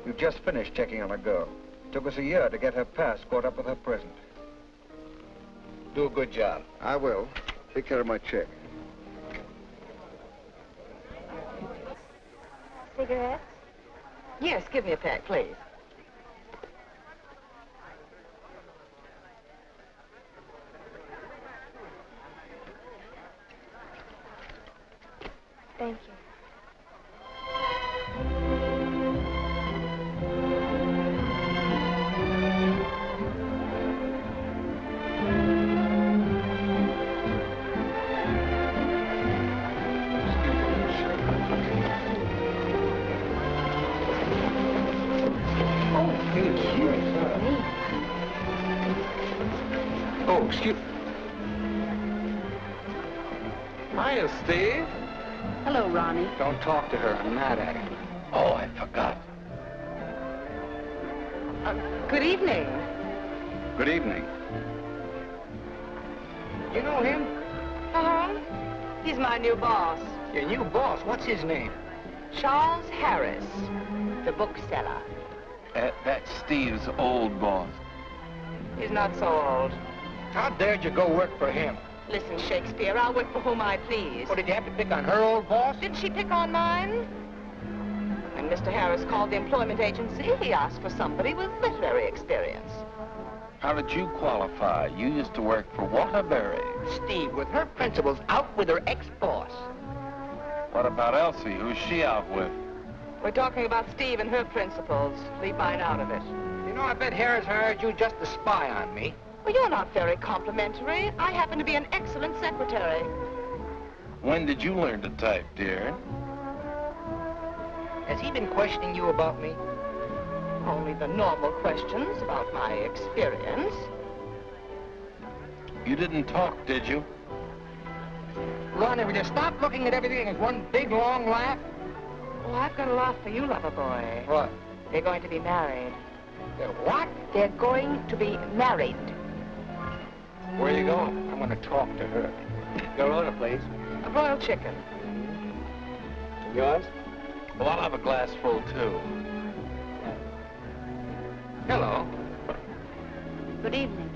We've just finished checking on a girl. Took us a year to get her past caught up with her present. Do a good job. I will. Take care of my check. Cigarettes? Yes, give me a pack, please. Thank you. Oh, excuse... Hiya, Steve. Hello, Ronnie. Don't talk to her. I'm mad at her. Oh, I forgot. Good evening. Good evening. You know him? Uh-huh. He's my new boss, Your new boss. What's his name? Charles Harris, the bookseller. That's Steve's old boss. He's not so old. How dared you go work for him? Listen, Shakespeare, I'll work for whom I please. What, did you have to pick on her old boss? Did she pick on mine? When Mr. Harris called the employment agency, he asked for somebody with literary experience. How did you qualify? You used to work for Waterbury. Steve, with her principals, out with her ex-boss. What about Elsie? Who's she out with? We're talking about Steve and her principals. Leave mine out of it. You know, I bet Harris hired you just to spy on me. Well, you're not very complimentary. I happen to be an excellent secretary. When did you learn to type, dear? Has he been questioning you about me? Only the normal questions about my experience. You didn't talk, did you? Ronnie, will you stop looking at everything as one big, long laugh? Oh, I've got a laugh for you, lover boy. What? They're going to be married. They're what? They're going to be married. Where are you going? I want to talk to her. Your order, please. A broiled chicken. Yours? Well, I'll have a glass full, too. Hello. Good evening.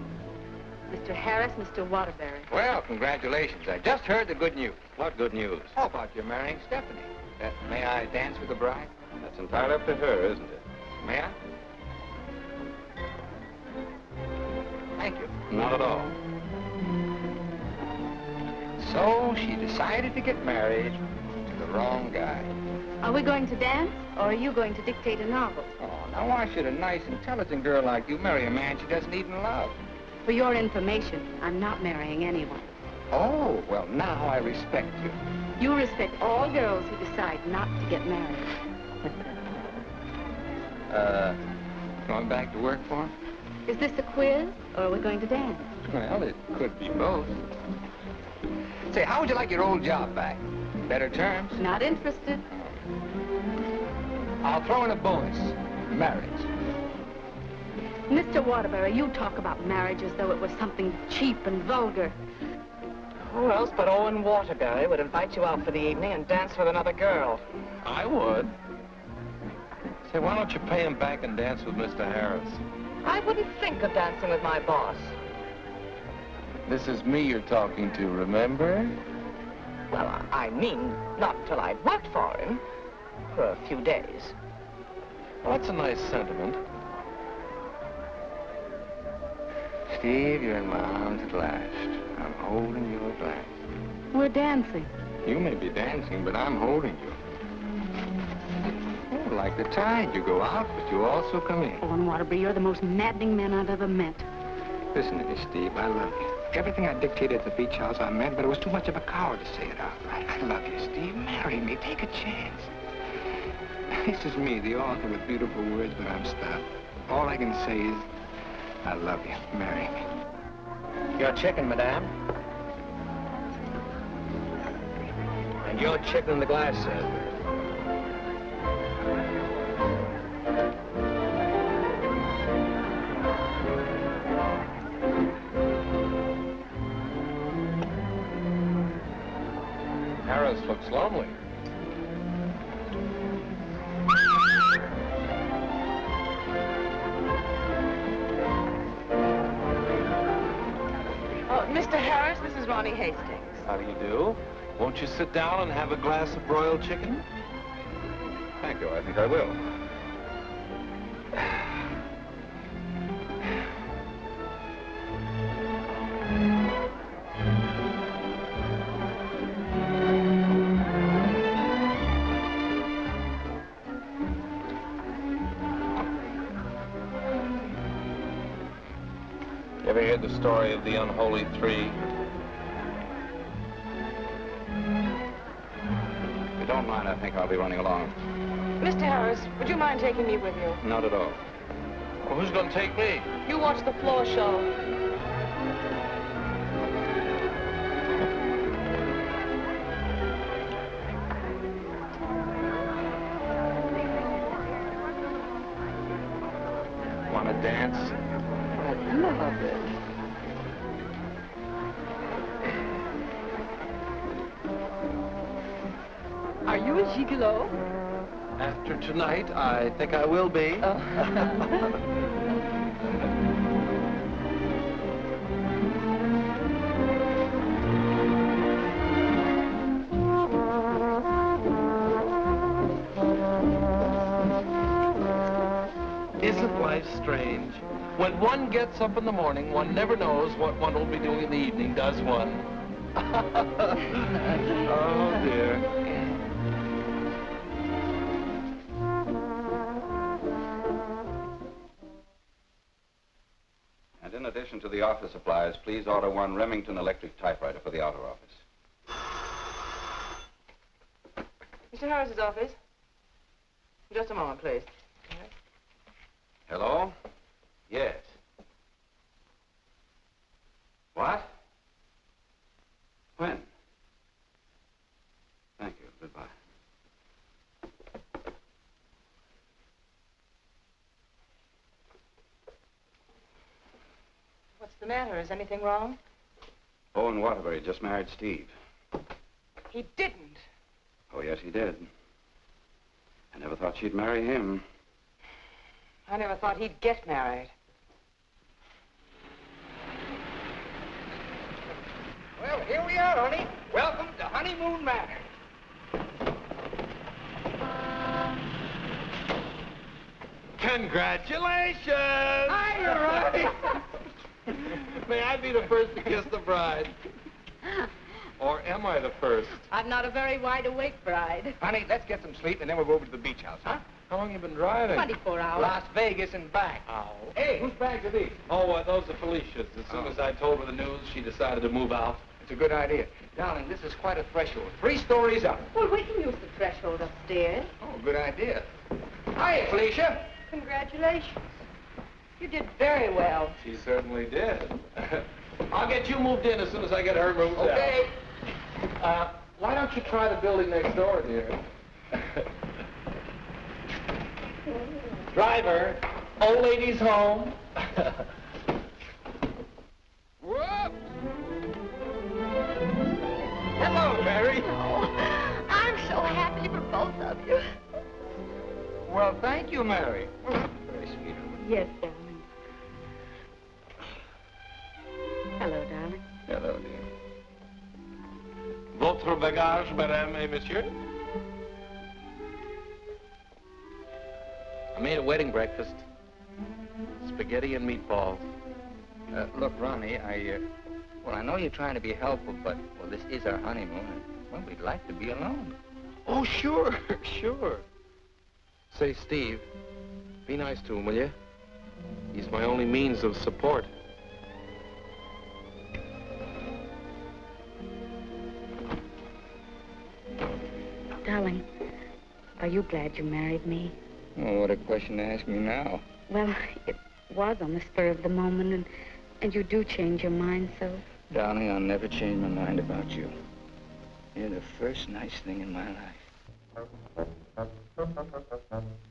Mr. Harris, Mr. Waterbury. Well, congratulations. I just heard the good news. What good news? How about you marrying Stephanie? May I dance with the bride? That's entirely up to her, isn't it? May I? Thank you. Not at all. So she decided to get married to the wrong guy. Are we going to dance, or are you going to dictate a novel? Oh, now why should a nice, intelligent girl like you marry a man she doesn't even love? For your information, I'm not marrying anyone. Oh, well, now I respect you. You respect all girls who decide not to get married. Going back to work for him? Is this a quiz, or are we going to dance? Well, it could be both. Say, how would you like your old job back? Better terms? Not interested. I'll throw in a bonus. Marriage. Mr. Waterbury, you talk about marriage as though it was something cheap and vulgar. Who else but Owen Waterbury would invite you out for the evening and dance with another girl? I would. Say, why don't you pay him back and dance with Mr. Harris? I wouldn't think of dancing with my boss. This is me you're talking to, remember? Well, I mean, not until I'd worked for him. For a few days. Well, that's a nice sentiment. Steve, you're in my arms at last. I'm holding you at last. We're dancing. You may be dancing, but I'm holding you. Oh, like the tide, you go out, but you also come in. Owen Waterbury, you're the most maddening man I've ever met. Listen to me, Steve, I love you. Everything I dictated at the beach house I meant, but it was too much of a coward to say it out. I love you, Steve. Marry me. Take a chance. This is me, the author with beautiful words, but I'm stopped. All I can say is, I love you. Marry me. Your chicken, madame. And your chicken in the glass, sir. Harris looks lonely. Mr. Harris, this is Ronnie Hastings. How do you do? Won't you sit down and have a glass of broiled chicken? Thank you. I think I will. You ever heard the story of the unholy three? If you don't mind, I think I'll be running along. Mr. Harris, would you mind taking me with you? Not at all. Well, who's going to take me? You watch the floor show. Want to dance? I love it. Are you a gigolo? After tonight, I think I will be. Isn't life strange? When one gets up in the morning, one never knows what one will be doing in the evening, does one? Oh, dear. And in addition to the office supplies, please order one Remington electric typewriter for the outer office. Mr. Harris's office. Just a moment, please. Hello? Yes. What? When? Thank you. Goodbye. What's the matter? Is anything wrong? Owen Waterbury just married Steve. He didn't. Oh, yes, he did. I never thought she'd marry him. I never thought he'd get married. Well, here we are, honey. Welcome to Honeymoon Manor. Congratulations! Hi, you're right. May I be the first to kiss the bride? Or am I the first? I'm not a very wide-awake bride. Honey, let's get some sleep and then we'll go over to the beach house, huh? How long you been driving? 24 hours. Las Vegas and back. Oh. Hey, whose bags are these? Oh, those are Felicia's. As soon as I told her the news, she decided to move out. It's a good idea. Darling, this is quite a threshold. 3 stories up. Well, we can use the threshold upstairs. Oh, good idea. Hiya, Felicia. Congratulations. You did very well. She certainly did. I'll get you moved in as soon as I get her moved Okay. out. Why don't you try the building next door, dear? Driver, old lady's home. Whoop. Hello, Mary. Oh, I'm so happy for both of you. Well, thank you, Mary. Very sweet of you. Yes, darling. Hello, darling. Hello, dear. Votre bagage, madame et monsieur? I made a wedding breakfast. Spaghetti and meatballs. Look, Ronnie, well, I know you're trying to be helpful, but, well, this is our honeymoon, and, well, we'd like to be alone. Oh, sure, sure. Say, Steve, be nice to him, will you? He's my only means of support. Darling, are you glad you married me? Well, what a question to ask me now. Well, it was on the spur of the moment, and you do change your mind so. Darling, I'll never change my mind about you. You're the first nice thing in my life.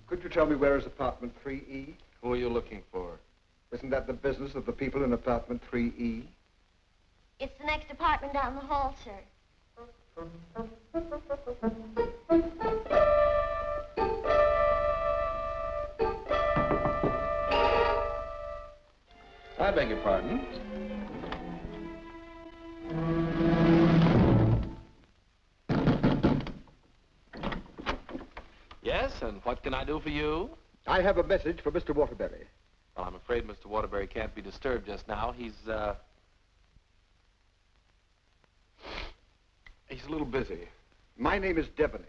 Could you tell me where is apartment 3E? Who are you looking for? Isn't that the business of the people in apartment 3E? It's the next apartment down the hall, sir. I beg your pardon. What can I do for you? I have a message for Mr. Waterbury. Well, I'm afraid Mr. Waterbury can't be disturbed just now. He's a little busy. My name is Devaney.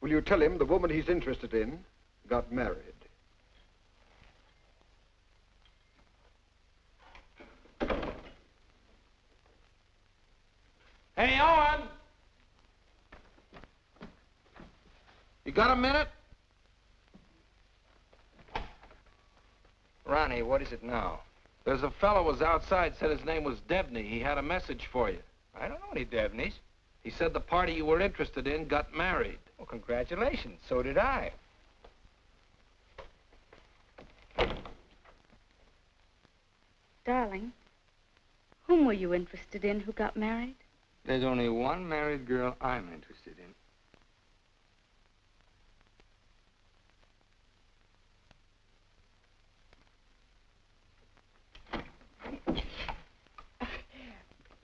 Will you tell him the woman he's interested in got married? Hey, Owen! You got a minute? Ronnie, what is it now? There's a fellow was outside, said his name was Debney. He had a message for you. I don't know any Devneys. He said the party you were interested in got married. Well, congratulations. So did I. Darling, whom were you interested in who got married? There's only one married girl I'm interested in.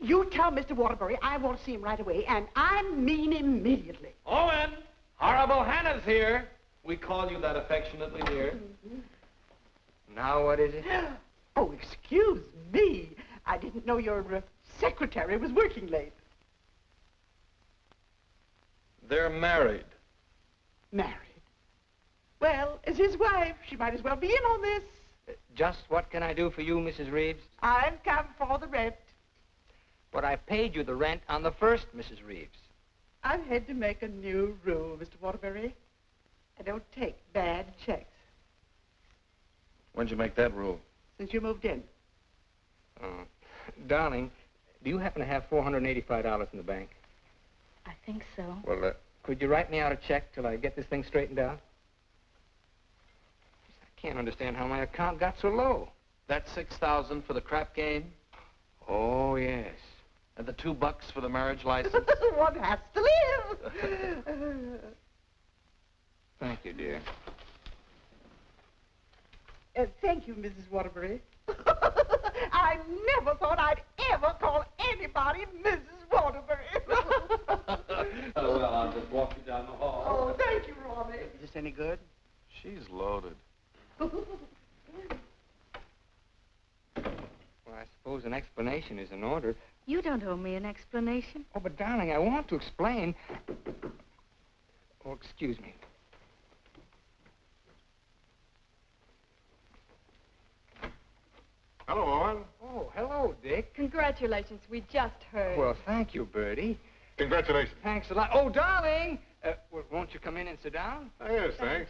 You tell Mr. Waterbury I want to see him right away, and I mean immediately. Owen! Horrible Hannah's here. We call you that affectionately, dear. Now what is it? Oh, excuse me. I didn't know your secretary was working late. They're married. Married? Well, as his wife, she might as well be in on this. Just what can I do for you, Mrs. Reeves? I've come for the rent. But I paid you the rent on the first, Mrs. Reeves. I've had to make a new rule, Mr. Waterbury. I don't take bad checks. When'd you make that rule? Since you moved in. Darling, do you happen to have $485 in the bank? I think so. Well, could you write me out a check till I get this thing straightened out? I can't understand how my account got so low. That's $6,000 for the crap game? Oh, yes. And the $2 for the marriage license? One has to live. Thank you, dear. Thank you, Mrs. Waterbury. I never thought I'd ever call anybody Mrs. Waterbury. Well, I'll just walk you down the hall. Oh, thank you, Ronnie. Is this any good? She's loaded. Well, I suppose an explanation is in order. You don't owe me an explanation. Oh, but darling, I want to explain. Oh, excuse me. Hello, Owen. Oh, hello, Dick. Congratulations. We just heard. Well, thank you, Bertie. Congratulations. Thanks a lot. Oh, darling! Won't you come in and sit down? Oh, yes, thanks.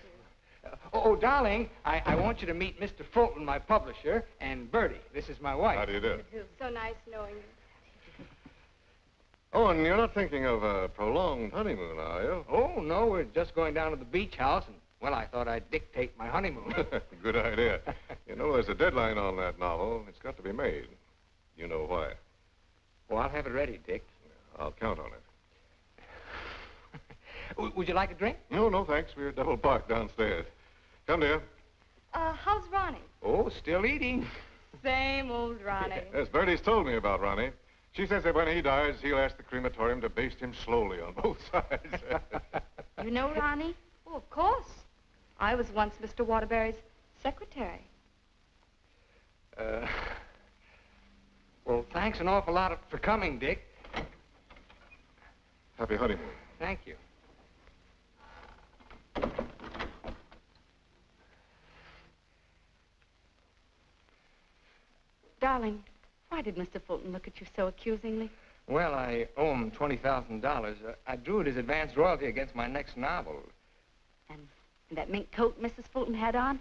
Darling, I want you to meet Mr. Fulton, my publisher, and Bertie. This is my wife. How do you do? So nice knowing you. Owen, you're not thinking of a prolonged honeymoon, are you? Oh, no, we're just going down to the beach house, and, well, I thought I'd dictate my honeymoon. Good idea. You know, there's a deadline on that novel. It's got to be made. You know why. Well, I'll have it ready, Dick. I'll count on it. Would you like a drink? No, thanks. We're double parked downstairs. Come, dear. How's Ronnie? Oh, still eating. Same old Ronnie. Yes, Bertie's told me about Ronnie. She says that when he dies, he'll ask the crematorium to baste him slowly on both sides. You know Ronnie? Oh, of course. I was once Mr. Waterbury's secretary. Well, thanks an awful lot for coming, Dick. Happy honeymoon. Thank you. Darling, why did Mr. Fulton look at you so accusingly? Well, I owe him $20,000. I drew it as advance royalty against my next novel. And that mink coat Mrs. Fulton had on?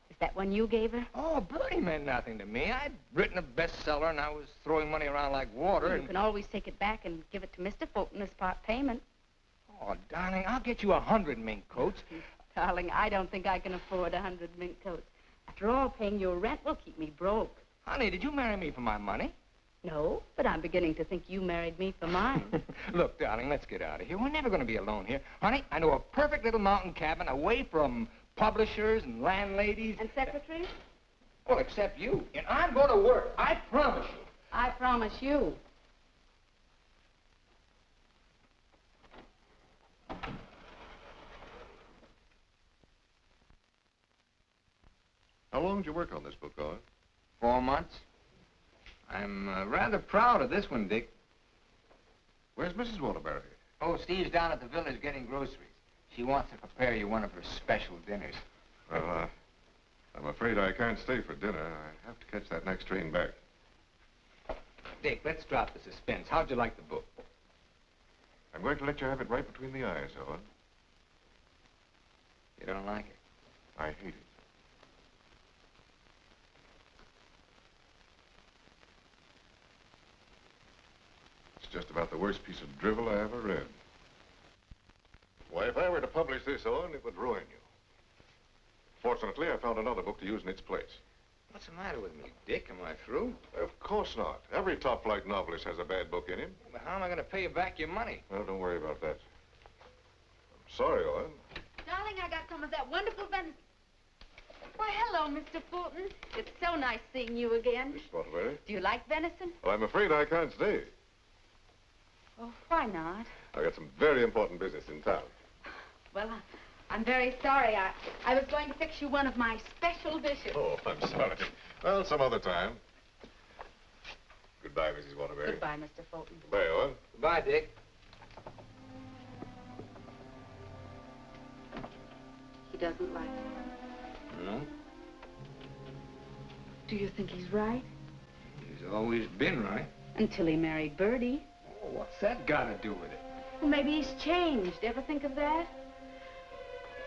Is that one you gave her? Oh, Bertie meant nothing to me. I'd written a bestseller, and I was throwing money around like water. You can always take it back and give it to Mr. Fulton as part payment. Oh, darling, I'll get you 100 mink coats. Darling, I don't think I can afford 100 mink coats. After all, paying your rent will keep me broke. Honey, did you marry me for my money? No, but I'm beginning to think you married me for mine. Look, darling, let's get out of here. We're never going to be alone here. Honey, I know a perfect little mountain cabin away from publishers and landladies. And secretaries? Well, except you. And I'm going to work. I promise you. I promise you. How long did you work on this book, Owen? 4 months. I'm rather proud of this one, Dick. Where's Mrs. Waterbury? Oh, Steve's down at the village getting groceries. She wants to prepare you one of her special dinners. Well, I'm afraid I can't stay for dinner. I have to catch that next train back. Dick, let's drop the suspense. How'd you like the book? I'm going to let you have it right between the eyes, Owen. You don't like it? I hate it. It's just about the worst piece of drivel I ever read. Why, if I were to publish this, Owen, it would ruin you. Fortunately, I found another book to use in its place. What's the matter with me, Dick? Am I through? Of course not. Every top-flight novelist has a bad book in him. Well, how am I going to pay you back your money? Well, don't worry about that. I'm sorry, Owen. Darling, I got some of that wonderful venison. Why, hello, Mr. Fulton. It's so nice seeing you again. Miss Waterbury? Do you like venison? Well, I'm afraid I can't stay. Oh, why not? I got some very important business in town. Well, I'm very sorry. I was going to fix you one of my special dishes. Oh, I'm sorry. Well, some other time. Goodbye, Mrs. Waterbury. Goodbye, Mr. Fulton. Goodbye, Owen. Goodbye, Dick. He doesn't like it. No? Do you think he's right? He's always been right. Until he married Bertie. Oh, what's that got to do with it? Well, maybe he's changed. Ever think of that?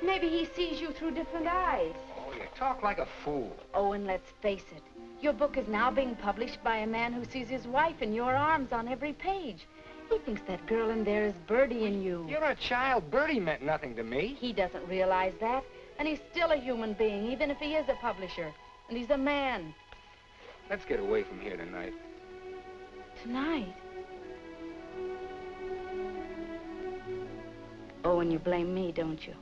Maybe he sees you through different eyes. Oh, you talk like a fool. Oh, and let's face it. Your book is now being published by a man who sees his wife in your arms on every page. He thinks that girl in there is Bertie in you. You're a child. Bertie meant nothing to me. He doesn't realize that. And he's still a human being, even if he is a publisher. And he's a man. Let's get away from here tonight. Tonight? Oh, and you blame me, don't you?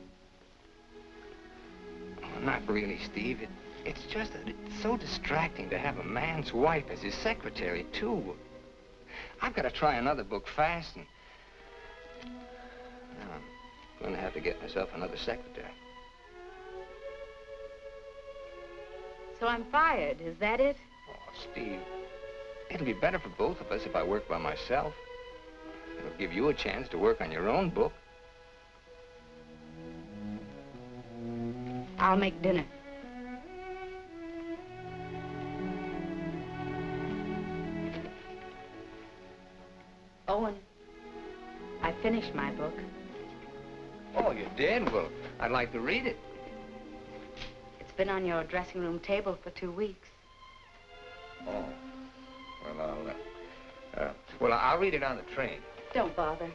Oh, not really, Steve. It's just that it's so distracting to have a man's wife as his secretary, too. I've got to try another book fast, and now I'm going to have to get myself another secretary. So I'm fired, is that it? Oh, Steve, it'll be better for both of us if I work by myself. It'll give you a chance to work on your own book. I'll make dinner. Owen, I finished my book. Oh, you did? Well, I'd like to read it. It's been on your dressing room table for 2 weeks. Oh. Well, I'll read it on the train. Don't bother.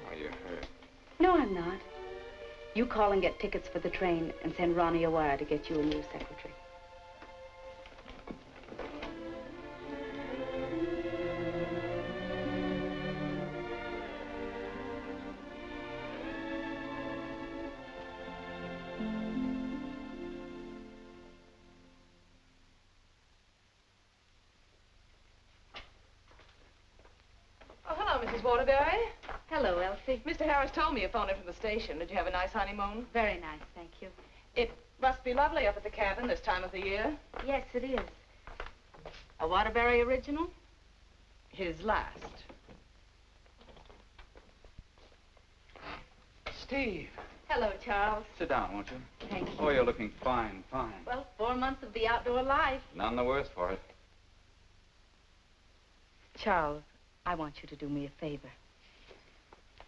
Oh, you're hurt. No, I'm not. You call and get tickets for the train and send Ronnie a wire to get you a new secretary. Oh, hello, Mrs. Waterbury. Hello, Elsie. Mr. Harris told me you phoned in from the station. Did you have a nice honeymoon? Very nice, thank you. It must be lovely up at the cabin this time of the year. Yes, it is. A Waterbury original? His last. Steve. Hello, Charles. Sit down, won't you? Thank you. Oh, you're looking fine, fine. Well, 4 months of the outdoor life. None the worse for it. Charles, I want you to do me a favor.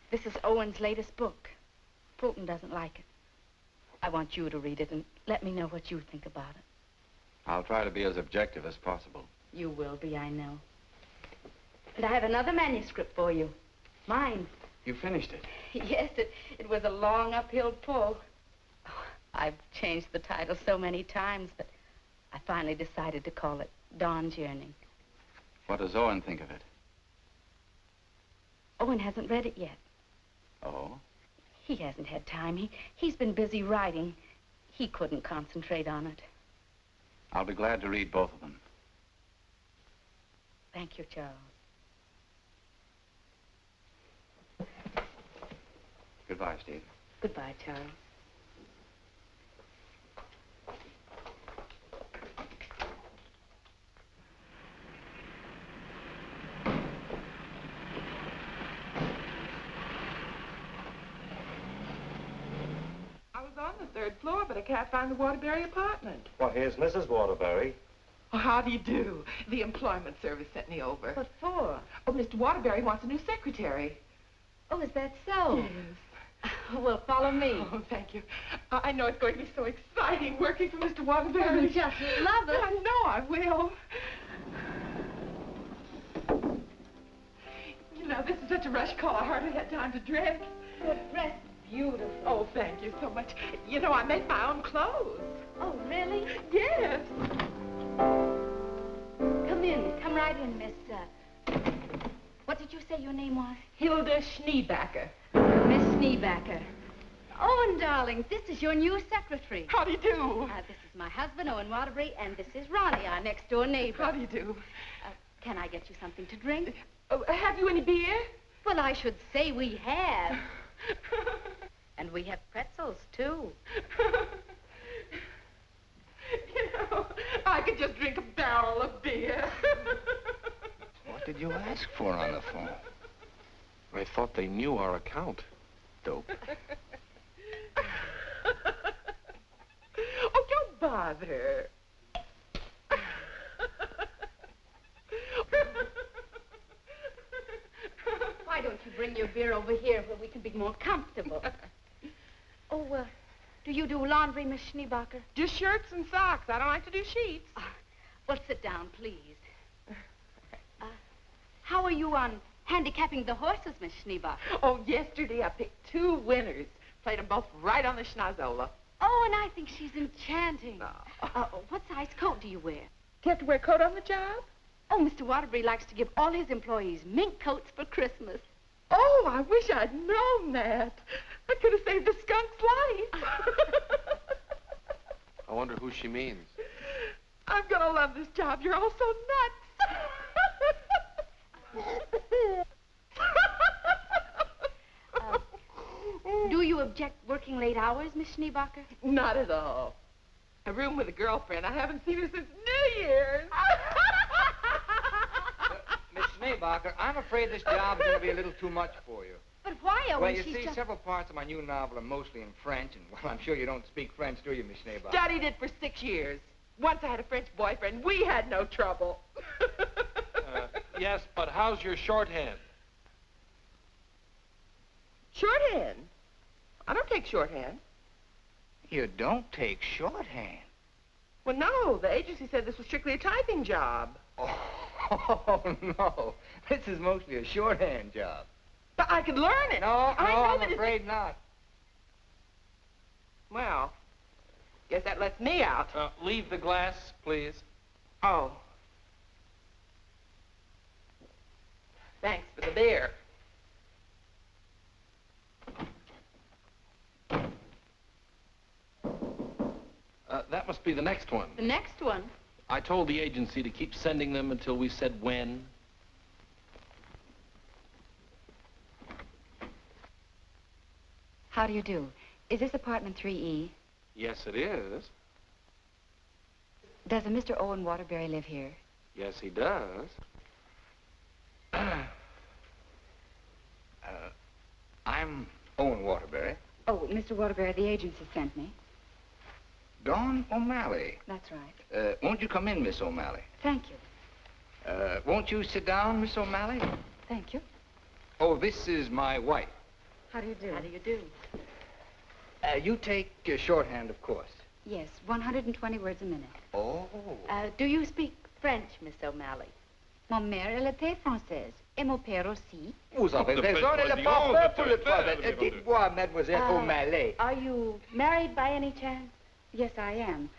This is Owen's latest book. Fulton doesn't like it. I want you to read it and let me know what you think about it. I'll try to be as objective as possible. You will be, I know. And I have another manuscript for you. Mine. You finished it? Yes, it was a long uphill pull. Oh, I've changed the title so many times, but I finally decided to call it Dawn's Yearning. What does Owen think of it? Owen hasn't read it yet. Oh? He hasn't had time. He's been busy writing. He couldn't concentrate on it. I'll be glad to read both of them. Thank you, Charles. Goodbye, Steve. Goodbye, Charles. the third floor, but I can't find the Waterbury apartment. Well, here's Mrs. Waterbury. Oh, how do you do? The employment service sent me over. What for? Oh, Mr. Waterbury wants a new secretary. Oh, is that so? Yes. Well, follow me. Oh, thank you. I know it's going to be so exciting working for Mr. Waterbury. Oh, just love it. I know I will. You know, this is such a rush call, I hardly had time to dress. Your dress is beautiful. Oh, thank you so much. You know, I make my own clothes. Oh, really? Yes. Come in. Come right in, Miss, what did you say your name was? Hilda Schneebacker. Miss Schneebacker. Owen, darling, this is your new secretary. How do you do? This is my husband, Owen Waterbury, and this is Ronnie, our next-door neighbor. How do you do? Can I get you something to drink? Oh, have you any beer? Well, I should say we have. And we have pretzels, too. You know, I could just drink a barrel of beer. What did you ask for on the phone? I thought they knew our account. Dope. Oh, don't bother. Why don't you bring your beer over here where we can be more comfortable? Oh, do you do laundry, Miss Schneebacher? Just shirts and socks. I don't like to do sheets. Well, sit down, please. How are you on handicapping the horses, Miss Schneebacher? Oh, yesterday I picked 2 winners. Played them both right on the schnozola. Oh, and I think she's enchanting. What size coat do you wear? Do you have to wear a coat on the job? Oh, Mr. Waterbury likes to give all his employees mink coats for Christmas. Oh, I wish I'd known that. I could have saved the skunk's life. I wonder who she means. I'm gonna love this job. You're all so nuts. Do you object working late hours, Miss Schneebacher? Not at all. A room with a girlfriend. I haven't seen her since New Year's. Miss Schneebacher, I'm afraid this job's going to be a little too much for you. But why, Owen? Well, you see, several parts of my new novel are mostly in French, and, well, I'm sure you don't speak French, do you, Miss Schneebacher? Studied it for 6 years. Once I had a French boyfriend. We had no trouble. Yes, but how's your shorthand? Shorthand? I don't take shorthand. You don't take shorthand? Well, no. The agency said this was strictly a typing job. Oh, no. This is mostly a shorthand job. But I could learn it. I'm afraid not. Well, guess that lets me out. Leave the glass, please. Oh. Thanks for the beer. That must be the next one. The next one? I told the agency to keep sending them until we said when. How do you do? Is this apartment 3E? Yes, it is. Does a Mr. Owen Waterbury live here? Yes, he does. I'm Owen Waterbury. Oh, Mr. Waterbury, the agency sent me. Dawn O'Malley. That's right. Won't you come in, Miss O'Malley? Thank you. Won't you sit down, Miss O'Malley? Thank you. Oh, this is my wife. How do you do? How do you do? You take shorthand, of course. Yes, 120 words a minute. Oh. Do you speak French, Miss O'Malley? Mon mère, elle était française. Et mon père aussi. Vous avez raison, elle n'est pas peur pour le travail. Dites-moi, Mademoiselle O'Malley. Are you married by any chance? Yes, I am.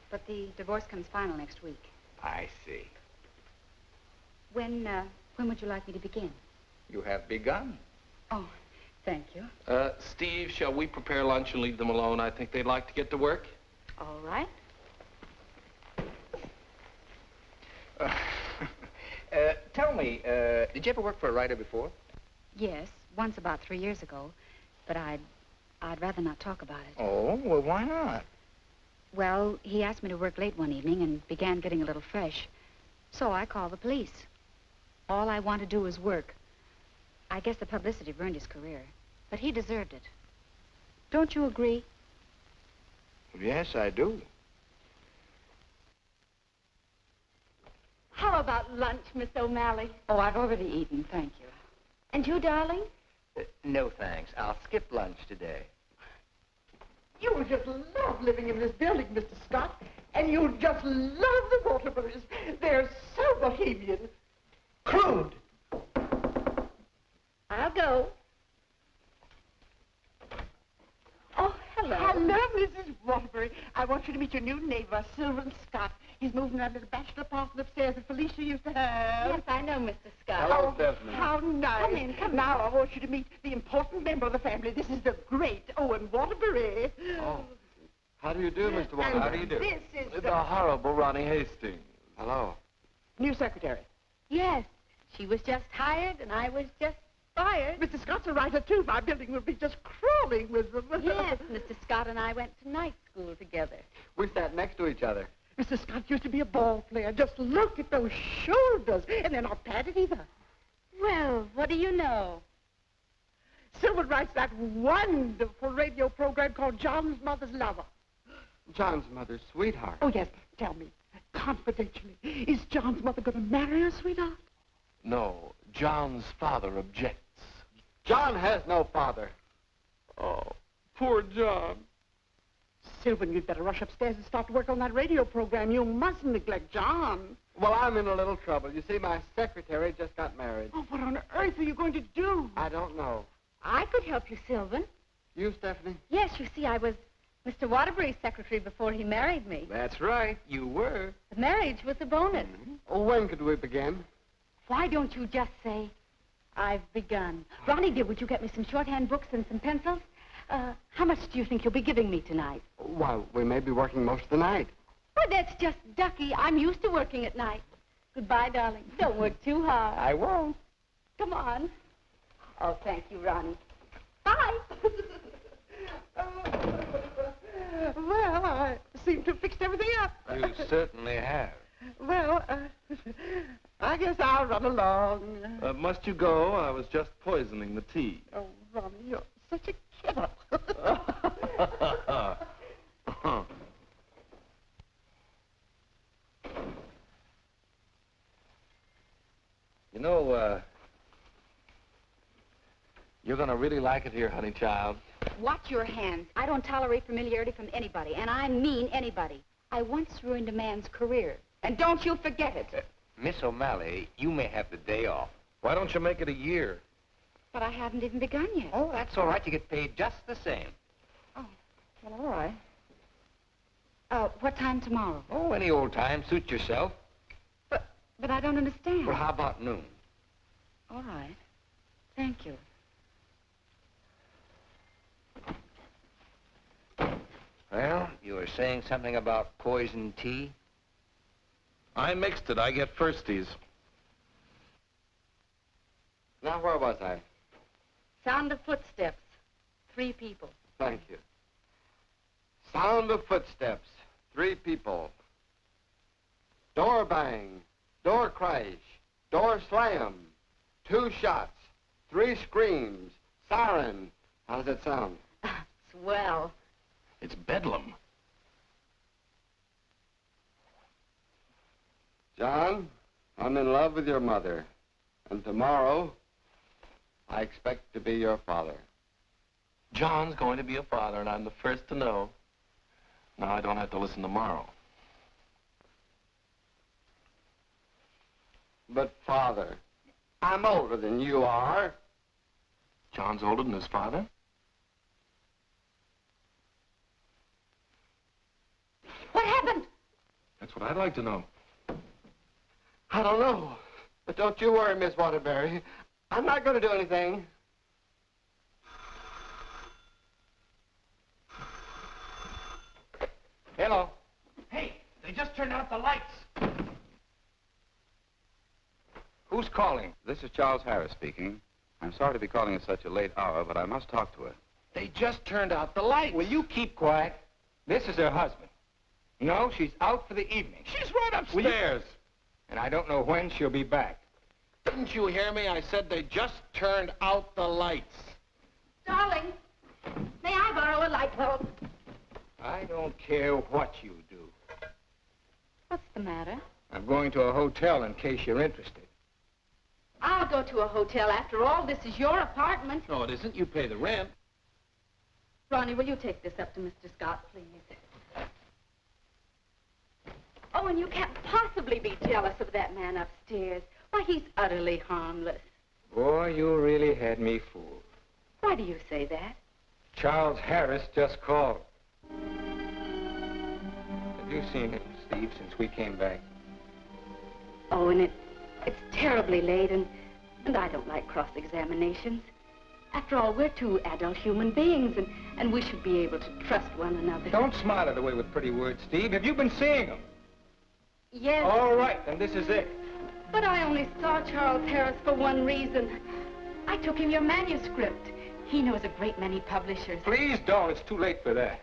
But the divorce comes final next week. I see. When would you like me to begin? You have begun. Oh, thank you. Steve, shall we prepare lunch and leave them alone? I think they'd like to get to work. All right. Tell me, did you ever work for a writer before? Yes, once about 3 years ago. But I'd rather not talk about it. Oh, well, why not? Well, he asked me to work late one evening and began getting a little fresh. So I called the police. All I want to do is work. I guess the publicity ruined his career. But he deserved it. Don't you agree? Yes, I do. How about lunch, Miss O'Malley? Oh, I've already eaten, thank you. And you, darling? No, thanks. I'll skip lunch today. You will just love living in this building, Mr. Scott. And you'll just love the Waterburys. They're so bohemian. Crude. I'll go. Oh, hello. Hello, Mrs. Waterbury. I want you to meet your new neighbor, Sylvan Scott. He's moving that little bachelor apartment upstairs that Felicia used to have. Yes, I know, Mr. Scott. Hello, Stephanie. How nice. Come in, come in. Now, I want you to meet the important member of the family. This is the great Owen Waterbury. Oh. How do you do, Mr. Walker? And How do you do? This is The horrible Ronnie Hastings. Hello. new secretary. Yes, she was just hired and I was just fired. Mr. Scott's a writer, too. My building will be just crawling with them. Yes, Mr. Scott and I went to night school together. We sat next to each other. Mr. Scott used to be a ball player. Just look at those shoulders. And they're not padded either. Well, what do you know? Sylvan writes that wonderful radio program called John's Mother's Lover. John's mother's sweetheart. Oh, yes. Tell me, confidentially, is John's mother going to marry her, sweetheart? No, John's father objects. John has no father. Oh, poor John. Sylvan, you'd better rush upstairs and start to work on that radio program. You mustn't neglect John. Well, I'm in a little trouble. You see, my secretary just got married. Oh, what on earth are you going to do? I don't know. I could help you, Sylvan. You, Stephanie? Yes, you see, I was Mr. Waterbury's secretary before he married me. That's right. You were. The marriage was a bonus. Oh, when could we begin? Why don't you just say, I've begun? Ronnie, dear, would you get me some shorthand books and some pencils? How much do you think you'll be giving me tonight? Why, we may be working most of the night. Oh, that's just ducky. I'm used to working at night. Goodbye, darling. Don't work too hard. I won't. Come on. Oh, thank you, Ronnie. Bye. Well, I seem to have fixed everything up. You certainly have. Well, I guess I'll run along. Must you go? I was just poisoning the tea. Oh, Ronnie, you're such a kidder. You know, you're gonna really like it here, honey child. Watch your hands. I don't tolerate familiarity from anybody, and I mean anybody. I once ruined a man's career, and don't you forget it. Miss O'Malley, you may have the day off. Why don't you make it a year? But I haven't even begun yet. Oh, that's all right. You get paid just the same. Oh, well, all right. What time tomorrow? Oh, any old time. Suit yourself. But I don't understand. Well, how about noon? All right. Thank you. Well, you were saying something about poison tea? I mixed it. I get firsties. Now, where was I? Sound of footsteps. 3 people. Thank you. Sound of footsteps. 3 people. Door bang. Door crash. Door slam. 2 shots. 3 screams. Siren. How does it sound? Swell. It's bedlam. John, I'm in love with your mother. And tomorrow, I expect to be your father. John's going to be a father, and I'm the first to know. Now I don't have to listen tomorrow. But, Father, I'm older than you are. John's older than his father? What happened? That's what I'd like to know. I don't know. But don't you worry, Miss Waterbury. I'm not going to do anything. Hello. Hey, they just turned out the lights. Who's calling? This is Charles Harris speaking. I'm sorry to be calling at such a late hour, but I must talk to her. They just turned out the lights. Will you keep quiet? This is her husband. No, she's out for the evening. She's right upstairs. And I don't know when she'll be back. Didn't you hear me? I said they just turned out the lights. Darling, may I borrow a light bulb? I don't don't care what you do. What's the matter? I'm going to a hotel in case you're interested. I'll go to a hotel. After all, this is your apartment. No, it isn't. You pay the rent. Ronnie, will you take this up to Mr. Scott, please? Oh, and you can't possibly be jealous of that man upstairs. Why, he's utterly harmless. Boy, you really had me fooled. Why do you say that? Charles Harris just called. Have you seen him, Steve, since we came back? Oh, and it's terribly late, and I don't like cross-examinations. After all, we're two adult human beings, and we should be able to trust one another. Don't smile it away with pretty words, Steve. Have you been seeing him? Yes. All right, then this is it. But I only saw Charles Harris for one reason. I took him your manuscript. He knows a great many publishers. Please don't. It's too late for that.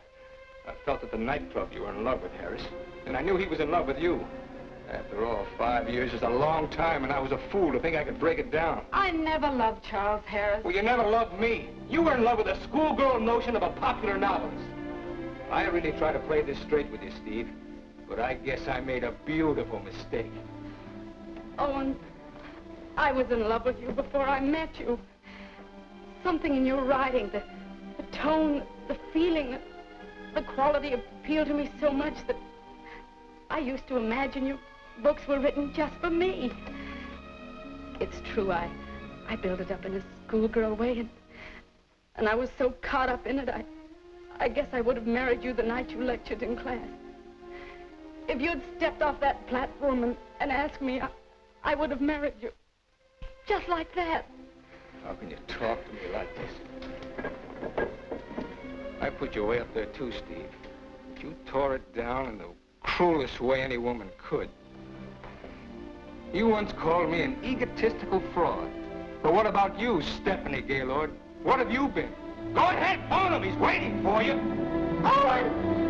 I felt at the nightclub you were in love with Harris, and I knew he was in love with you. After all, 5 years is a long time, and I was a fool to think I could break it down. I never loved Charles Harris. Well, you never loved me. You were in love with the schoolgirl notion of a popular novelist. I really try to play this straight with you, Steve, but I guess I made a beautiful mistake. Owen, I was in love with you before I met you. Something in your writing, the tone, the feeling, the quality appealed to me so much that I used to imagine your books were written just for me. It's true, I built it up in a schoolgirl way, and I was so caught up in it, I guess I would have married you the night you lectured in class. If you'd stepped off that platform and asked me, I would have married you. Just like that. How can you talk to me like this? I put you way up there too, Steve. But you tore it down in the cruelest way any woman could. You once called me an egotistical fraud. But what about you, Stephanie Gaylord? What have you been? Go ahead, phone him. He's waiting for you. Owen!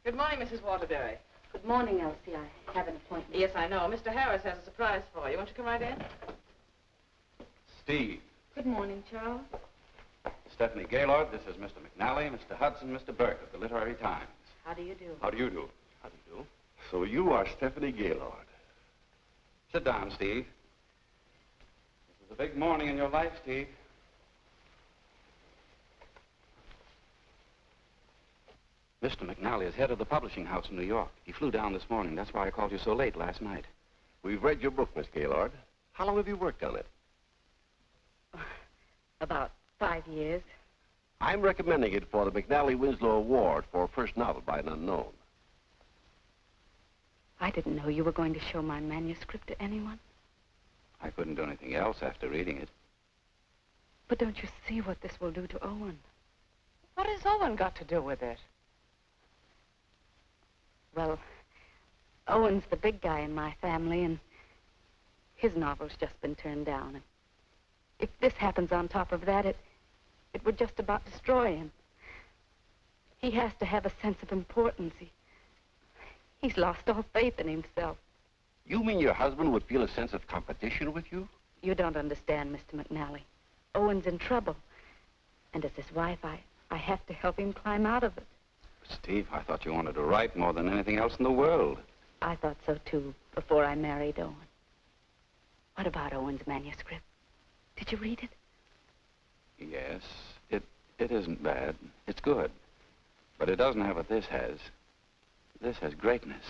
Good morning, Mrs. Waterbury. Good morning, Elsie. I have an appointment. Yes, I know. Mr. Harris has a surprise for you. Won't you come right in? Steve. Good morning, Charles. Stephanie Gaylord, this is Mr. McNally, Mr. Hudson, Mr. Burke of the Literary Times. How do you do? How do you do? How do you do? So you are Stephanie Gaylord. Sit down, Steve. This is a big morning in your life, Steve. Mr. McNally is head of the publishing house in New York. He flew down this morning. That's why I called you so late last night. We've read your book, Miss Gaylord. How long have you worked on it? About 5 years. I'm recommending it for the McNally Winslow Award for first novel by an unknown. I didn't know you were going to show my manuscript to anyone. I couldn't do anything else after reading it. But don't you see what this will do to Owen? What has Owen got to do with it? Well, Owen's the big guy in my family, and his novel's just been turned down. And if this happens on top of that, it would just about destroy him. He has to have a sense of importance. He's lost all faith in himself. You mean your husband would feel a sense of competition with you? You don't understand, Mr. McNally. Owen's in trouble. And as his wife, I have to help him climb out of it. Steve, I thought you wanted to write more than anything else in the world. I thought so, too, before I married Owen. What about Owen's manuscript? Did you read it? Yes, it isn't bad. It's good. But it doesn't have what this has. This has greatness.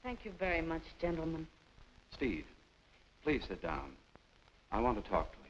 Thank you very much, gentlemen. Steve, please sit down. I want to talk to you.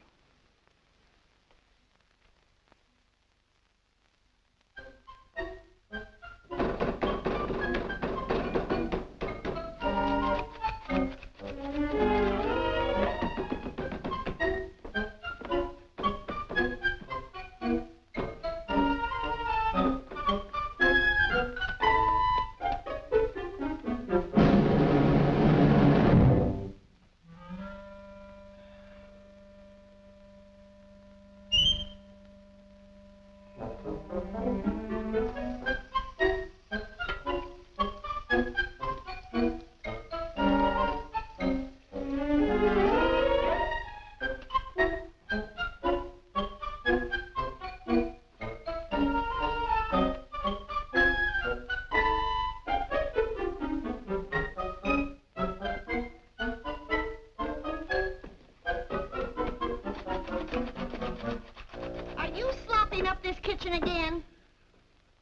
Are you slopping up this kitchen again?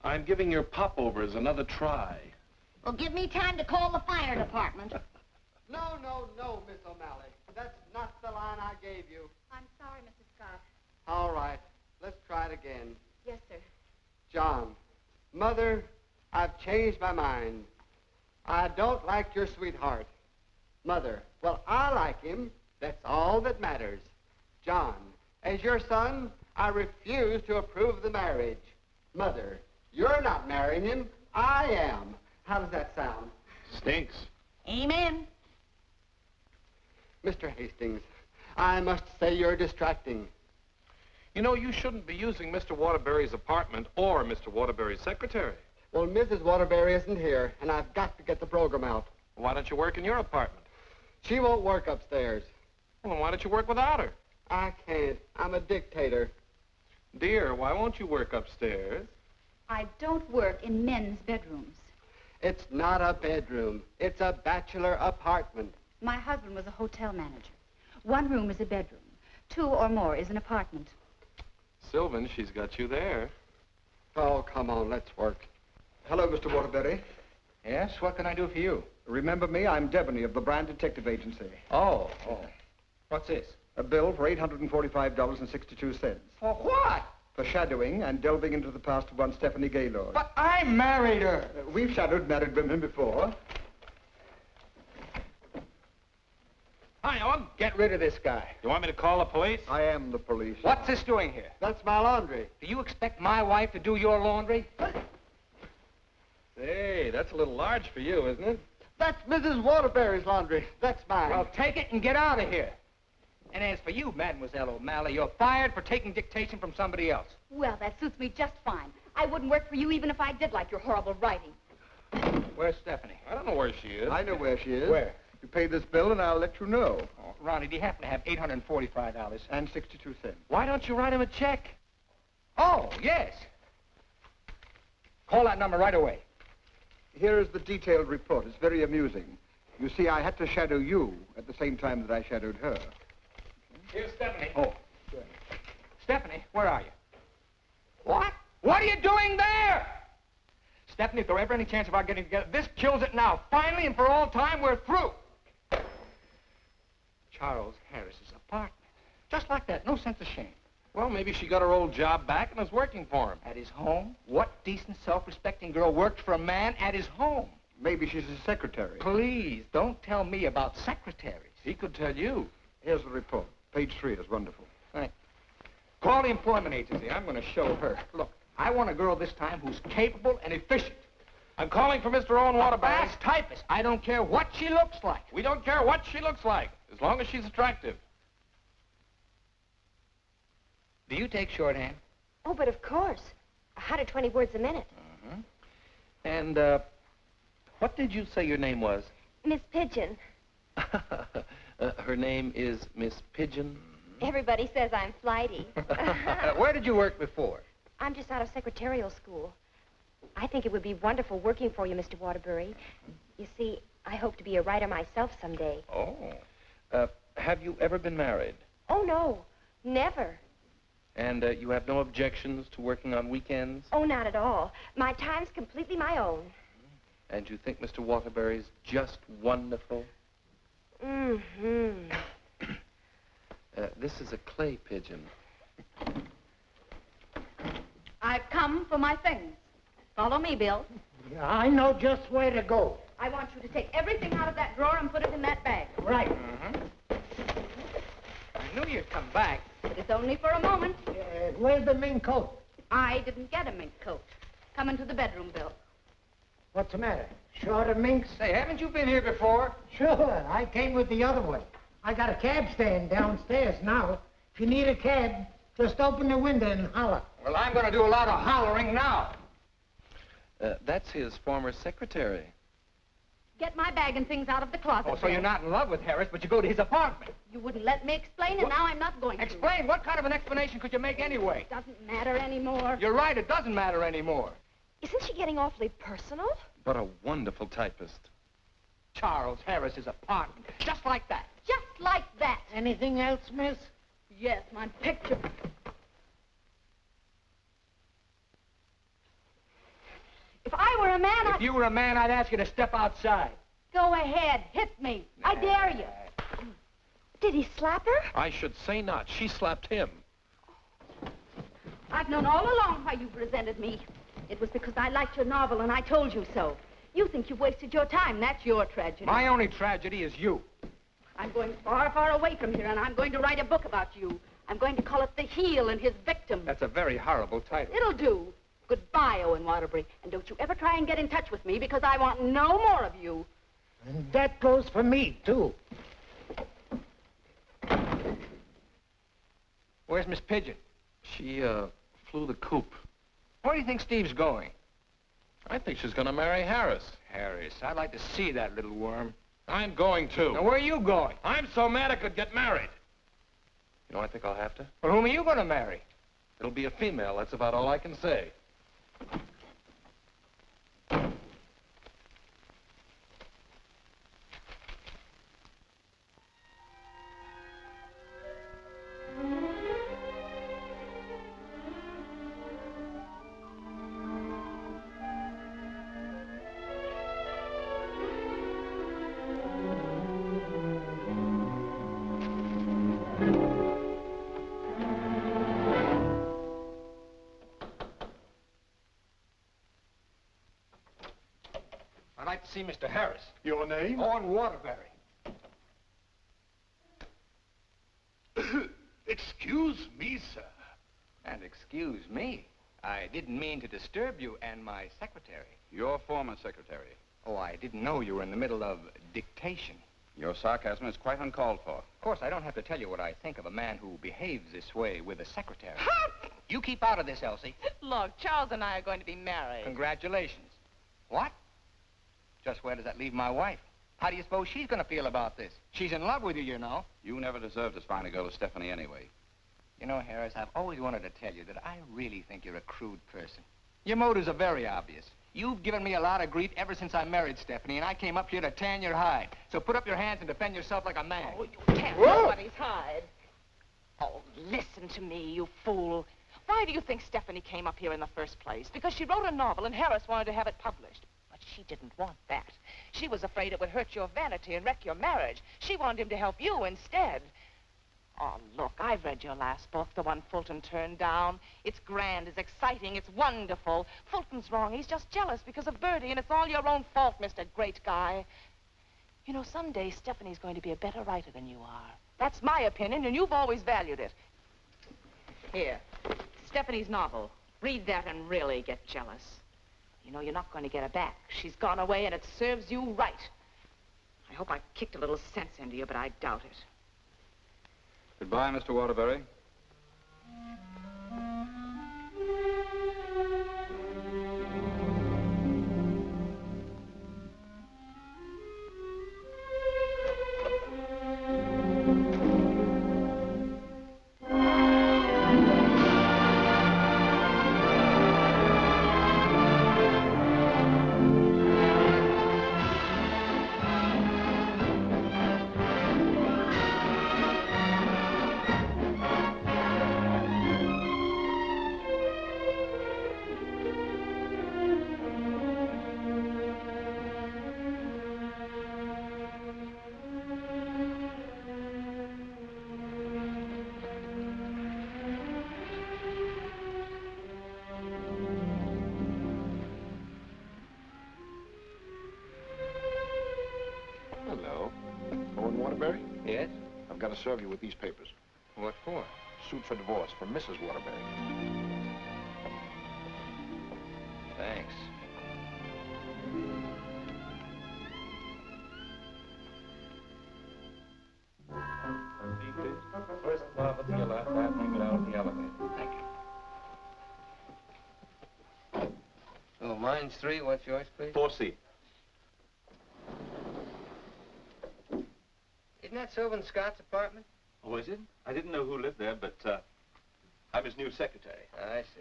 I'm giving your popovers another try. Well, give me time to call the fire department. No, Miss O'Malley. That's not the line I gave you. I'm sorry, Mrs. Scott. All right, let's try it again. Yes, sir. John, Mother, I've changed my mind. I don't like your sweetheart. Mother, well, I like him. That's all that matters. John, as your son, I refuse to approve the marriage. Mother, you're not marrying him. I am. How does that sound? Stinks. Amen. Mr. Hastings, I must say you're distracting. You know, you shouldn't be using Mr. Waterbury's apartment or Mr. Waterbury's secretary. Well, Mrs. Waterbury isn't here, and I've got to get the program out. Why don't you work in your apartment? She won't work upstairs. Well, then why don't you work without her? I can't. I'm a dictator. Dear, why won't you work upstairs? I don't work in men's bedrooms. It's not a bedroom. It's a bachelor apartment. My husband was a hotel manager. One room is a bedroom. Two or more is an apartment. Sylvan, she's got you there. Oh, come on, let's work. Hello, Mr. Waterbury. Yes, what can I do for you? Remember me? I'm Devaney of the Brand Detective Agency. Oh. What's this? A bill for $845.62. For what? For shadowing and delving into the past of one Stephanie Gaylord. But I married her. We've shadowed married women before. Hi, Owen. Get rid of this guy. You want me to call the police? I am the police. What's this doing here? That's my laundry. Do you expect my wife to do your laundry? Say, that's a little large for you, isn't it? That's Mrs. Waterbury's laundry. That's mine. Well, take it and get out of here. And as for you, Mademoiselle O'Malley, you're fired for taking dictation from somebody else. Well, that suits me just fine. I wouldn't work for you even if I did like your horrible writing. Where's Stephanie? I don't know where she is. I know where she is. Where? You pay this bill and I'll let you know. Oh, Ronnie, do you happen to have $845? And 62 cents. Why don't you write him a check? Oh, yes. Call that number right away. Here is the detailed report. It's very amusing. You see, I had to shadow you at the same time that I shadowed her. Here's Stephanie. Oh, good. Stephanie, where are you? What? What are you doing there? Stephanie, if there were ever any chance of our getting together, this kills it now. Finally and for all time, we're through. Charles Harris's apartment. Just like that. No sense of shame. Well, maybe she got her old job back and is working for him. At his home? What decent, self-respecting girl worked for a man at his home? Maybe she's his secretary. Please, don't tell me about secretaries. He could tell you. Here's the report. Page 3 is wonderful. Right. Call the employment agency. I'm going to show her. Look, I want a girl this time who's capable and efficient. I'm calling for Mr. Owen Waterbury. Fast typist. I don't care what she looks like. We don't care what she looks like, as long as she's attractive. Do you take shorthand? Oh, but of course. 120 words a minute. Uh-huh. And, what did you say your name was? Miss Pigeon. Her name is Miss Pigeon. Everybody says I'm flighty. Where did you work before? I'm just out of secretarial school. I think it would be wonderful working for you, Mr. Waterbury. You see, I hope to be a writer myself someday. Oh. Have you ever been married? Oh, no. Never. And you have no objections to working on weekends? Oh, not at all. My time's completely my own. And you think Mr. Waterbury's just wonderful? Mm-hmm. This is a clay pigeon. I've come for my things. Follow me, Bill. I know just where to go. I want you to take everything out of that drawer and put it in that bag. Right. I knew you'd come back. But it's only for a moment. Where's the mink coat? I didn't get a mink coat. Come into the bedroom, Bill. What's the matter? Short of minks? Say, haven't you been here before? Sure. I came with the other one. I got a cab stand downstairs now. If you need a cab, just open the window and holler. Well, I'm going to do a lot of hollering now. That's his former secretary. Get my bag and things out of the closet. Oh, so you're not in love with Harris, but you go to his apartment. You wouldn't let me explain, and now I'm not going to. Explain? What kind of an explanation could you make anyway? Doesn't matter anymore. You're right, it doesn't matter anymore. Isn't she getting awfully personal? But a wonderful typist. Charles Harris's apartment. Just like that. Just like that. Anything else, miss? Yes, my picture. If I were a man, If you were a man, I'd ask you to step outside. Go ahead, hit me. I dare you. Did he slap her? I should say not. She slapped him. I've known all along why you've resented me. It was because I liked your novel and I told you so. You think you've wasted your time. That's your tragedy. My only tragedy is you. I'm going far, far away from here, and I'm going to write a book about you. I'm going to call it The Heel and His Victim. That's a very horrible title. It'll do. Goodbye, Owen Waterbury. And don't you ever try and get in touch with me, because I want no more of you. And that goes for me, too. Where's Miss Pigeon? She, flew the coop. Where do you think Steve's going? I think she's gonna marry Harris. Harris. I'd like to see that little worm. I'm going to. Now, where are you going? I'm so mad I could get married. You know, I think I'll have to. Well, whom are you going to marry? It'll be a female. That's about all I can say. I'd like to see Mr. Harris. Your name? Owen Waterbury. Excuse me, sir. And excuse me. I didn't mean to disturb you and my secretary. Your former secretary. Oh, I didn't know you were in the middle of dictation. Your sarcasm is quite uncalled for. Of course, I don't have to tell you what I think of a man who behaves this way with a secretary. You keep out of this, Elsie. Look, Charles and I are going to be married. Congratulations. What? Just where does that leave my wife? How do you suppose she's going to feel about this? She's in love with you, you know. You never deserved as fine a girl as Stephanie anyway. You know, Harris, I've always wanted to tell you that I really think you're a crude person. Your motives are very obvious. You've given me a lot of grief ever since I married Stephanie, and I came up here to tan your hide. So put up your hands and defend yourself like a man. Oh, you can't nobody's hide. Oh, listen to me, you fool. Why do you think Stephanie came up here in the first place? Because she wrote a novel and Harris wanted to have it published. But she didn't want that. She was afraid it would hurt your vanity and wreck your marriage. She wanted him to help you instead. Oh, look, I've read your last book, the one Fulton turned down. It's grand, it's exciting, it's wonderful. Fulton's wrong. He's just jealous because of Bertie, and it's all your own fault, Mr. Great Guy. You know, someday Stephanie's going to be a better writer than you are. That's my opinion, and you've always valued it. Here, Stephanie's novel. Read that and really get jealous. You know, you're not going to get her back. She's gone away, and it serves you right. I hope I kicked a little sense into you, but I doubt it. Goodbye, Mr. Waterbury. Hello. Owen Waterbury? Yes? I've got to serve you with these papers. What for? Suit for divorce from Mrs. Waterbury. Thanks. First above with your left, I bring it out the elevator. Thank you. mine's 3. What's yours, please? 4C. Isn't that Sylvan Scott's apartment? Oh, is it? I didn't know who lived there, but I'm his new secretary. I see.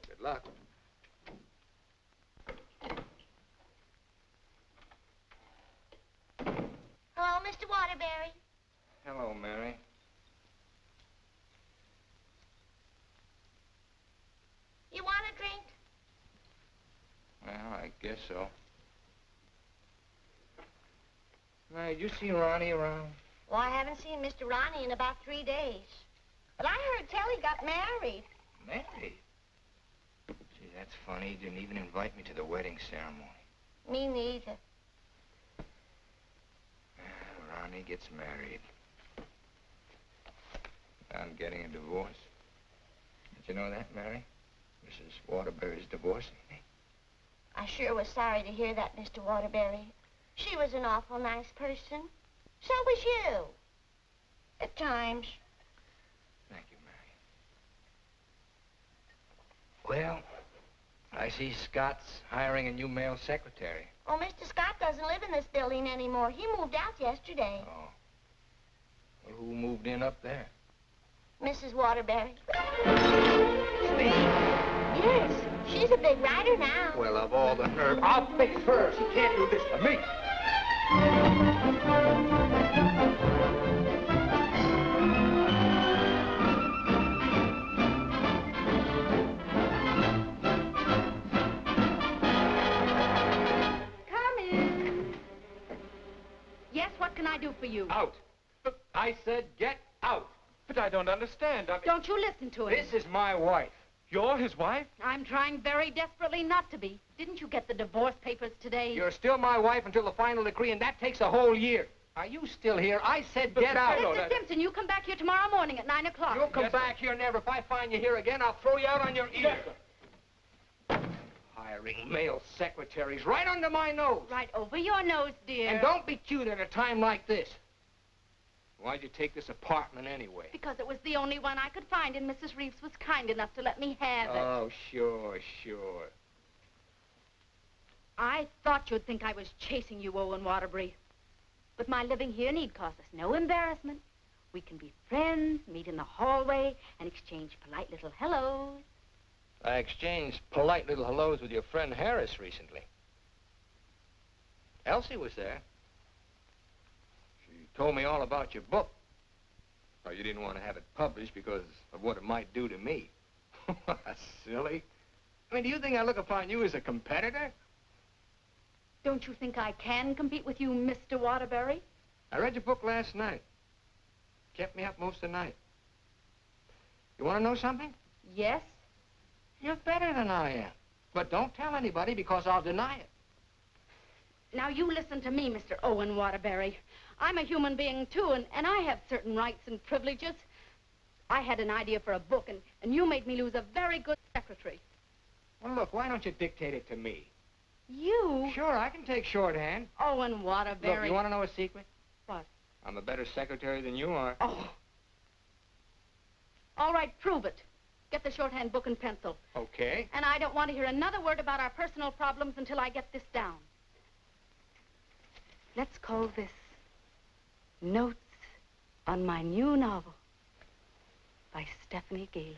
Good luck. Hello, Mr. Waterbury. Hello, Mary. You want a drink? Well, I guess so. Mary, did you see Ronnie around? Well, I haven't seen Mr. Ronnie in about 3 days. But I heard tell he got married. Married? Gee, that's funny. He didn't even invite me to the wedding ceremony. Me neither. Well, Ronnie gets married. I'm getting a divorce. Did you know that, Mary? Mrs. Waterbury's divorcing me. I sure was sorry to hear that, Mr. Waterbury. She was an awful nice person. So was you. At times. Thank you, Mary. Well, I see Scott's hiring a new male secretary. Oh, Mr. Scott doesn't live in this building anymore. He moved out yesterday. Oh. Well, who moved in up there? Mrs. Waterbury. Steve. Yes, she's a big writer now. Well, of all the nerve, I'll fix her. She can't do this to me. Come in. Yes, what can I do for you? Out. But I said get out. But I don't understand. Don't you listen to him. This is my wife. You're his wife? I'm trying very desperately not to be. Didn't you get the divorce papers today? You're still my wife until the final decree, and that takes a whole year. Are you still here? I said get out. Mr. Simpson, you come back here tomorrow morning at 9 o'clock. You'll come back here never. If I find you here again, I'll throw you out on your ear. Yes, Hiring male secretaries right under my nose. Right over your nose, dear. And don't be cute at a time like this. Why'd you take this apartment anyway? Because it was the only one I could find, and Mrs. Reeves was kind enough to let me have it. Oh, sure, sure. I thought you'd think I was chasing you, Owen Waterbury. But my living here need cause us no embarrassment. We can be friends, meet in the hallway, and exchange polite little hellos. I exchanged polite little hellos with your friend Harris recently. Elsie was there. She told me all about your book. Oh, you didn't want to have it published because of what it might do to me. Silly. I mean, do you think I look upon you as a competitor? Don't you think I can compete with you, Mr. Waterbury? I read your book last night. Kept me up most of the night. You want to know something? Yes. You're better than I am. But don't tell anybody because I'll deny it. Now, you listen to me, Mr. Owen Waterbury. I'm a human being, too, and I have certain rights and privileges. I had an idea for a book, and you made me lose a very good secretary. Well, look, why don't you dictate it to me? You? Sure, I can take shorthand. Owen Waterbury. Look, you want to know a secret? What? I'm a better secretary than you are. Oh. All right, prove it. Get the shorthand book and pencil. Okay. And I don't want to hear another word about our personal problems until I get this down. Let's call this Notes on My New Novel by Stephanie Gaylord.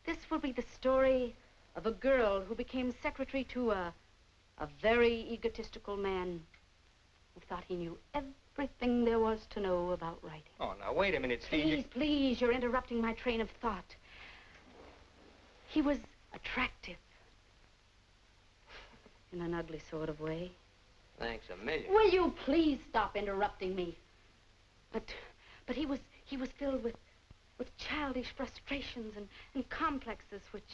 This will be the story of a girl who became secretary to a very egotistical man who thought he knew everything there was to know about writing. Oh, now, wait a minute, Steve. Please, you're interrupting my train of thought. He was attractive in an ugly sort of way. Thanks a million. Will you please stop interrupting me? But he was filled with childish frustrations and complexes which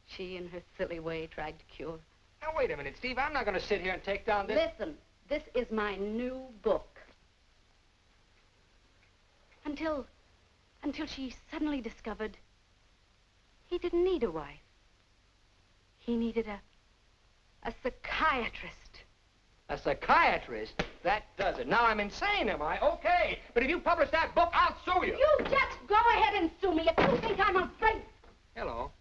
she, in her silly way, tried to cure. Now, wait a minute, Steve. I'm not going to sit here and take down this... Listen, this is my new book. Until she suddenly discovered he didn't need a wife. He needed a psychiatrist. A psychiatrist? That does it. Now I'm insane, am I? Okay. But if you publish that book, I'll sue you. You just go ahead and sue me if you think I'm afraid. Hello.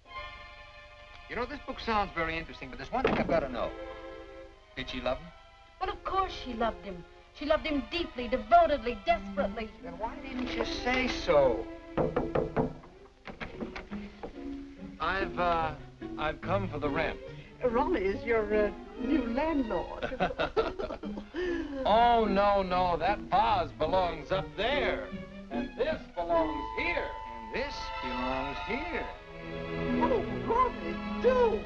You know, this book sounds very interesting, but there's one thing I've got to know. Did she love him? Well, of course she loved him. She loved him deeply, devotedly, desperately. Then why didn't you say so? I've come for the rent. Ronnie is your new landlord. Oh, no, that vase belongs up there. And this belongs here. And this belongs here. Oh, Ronnie, do!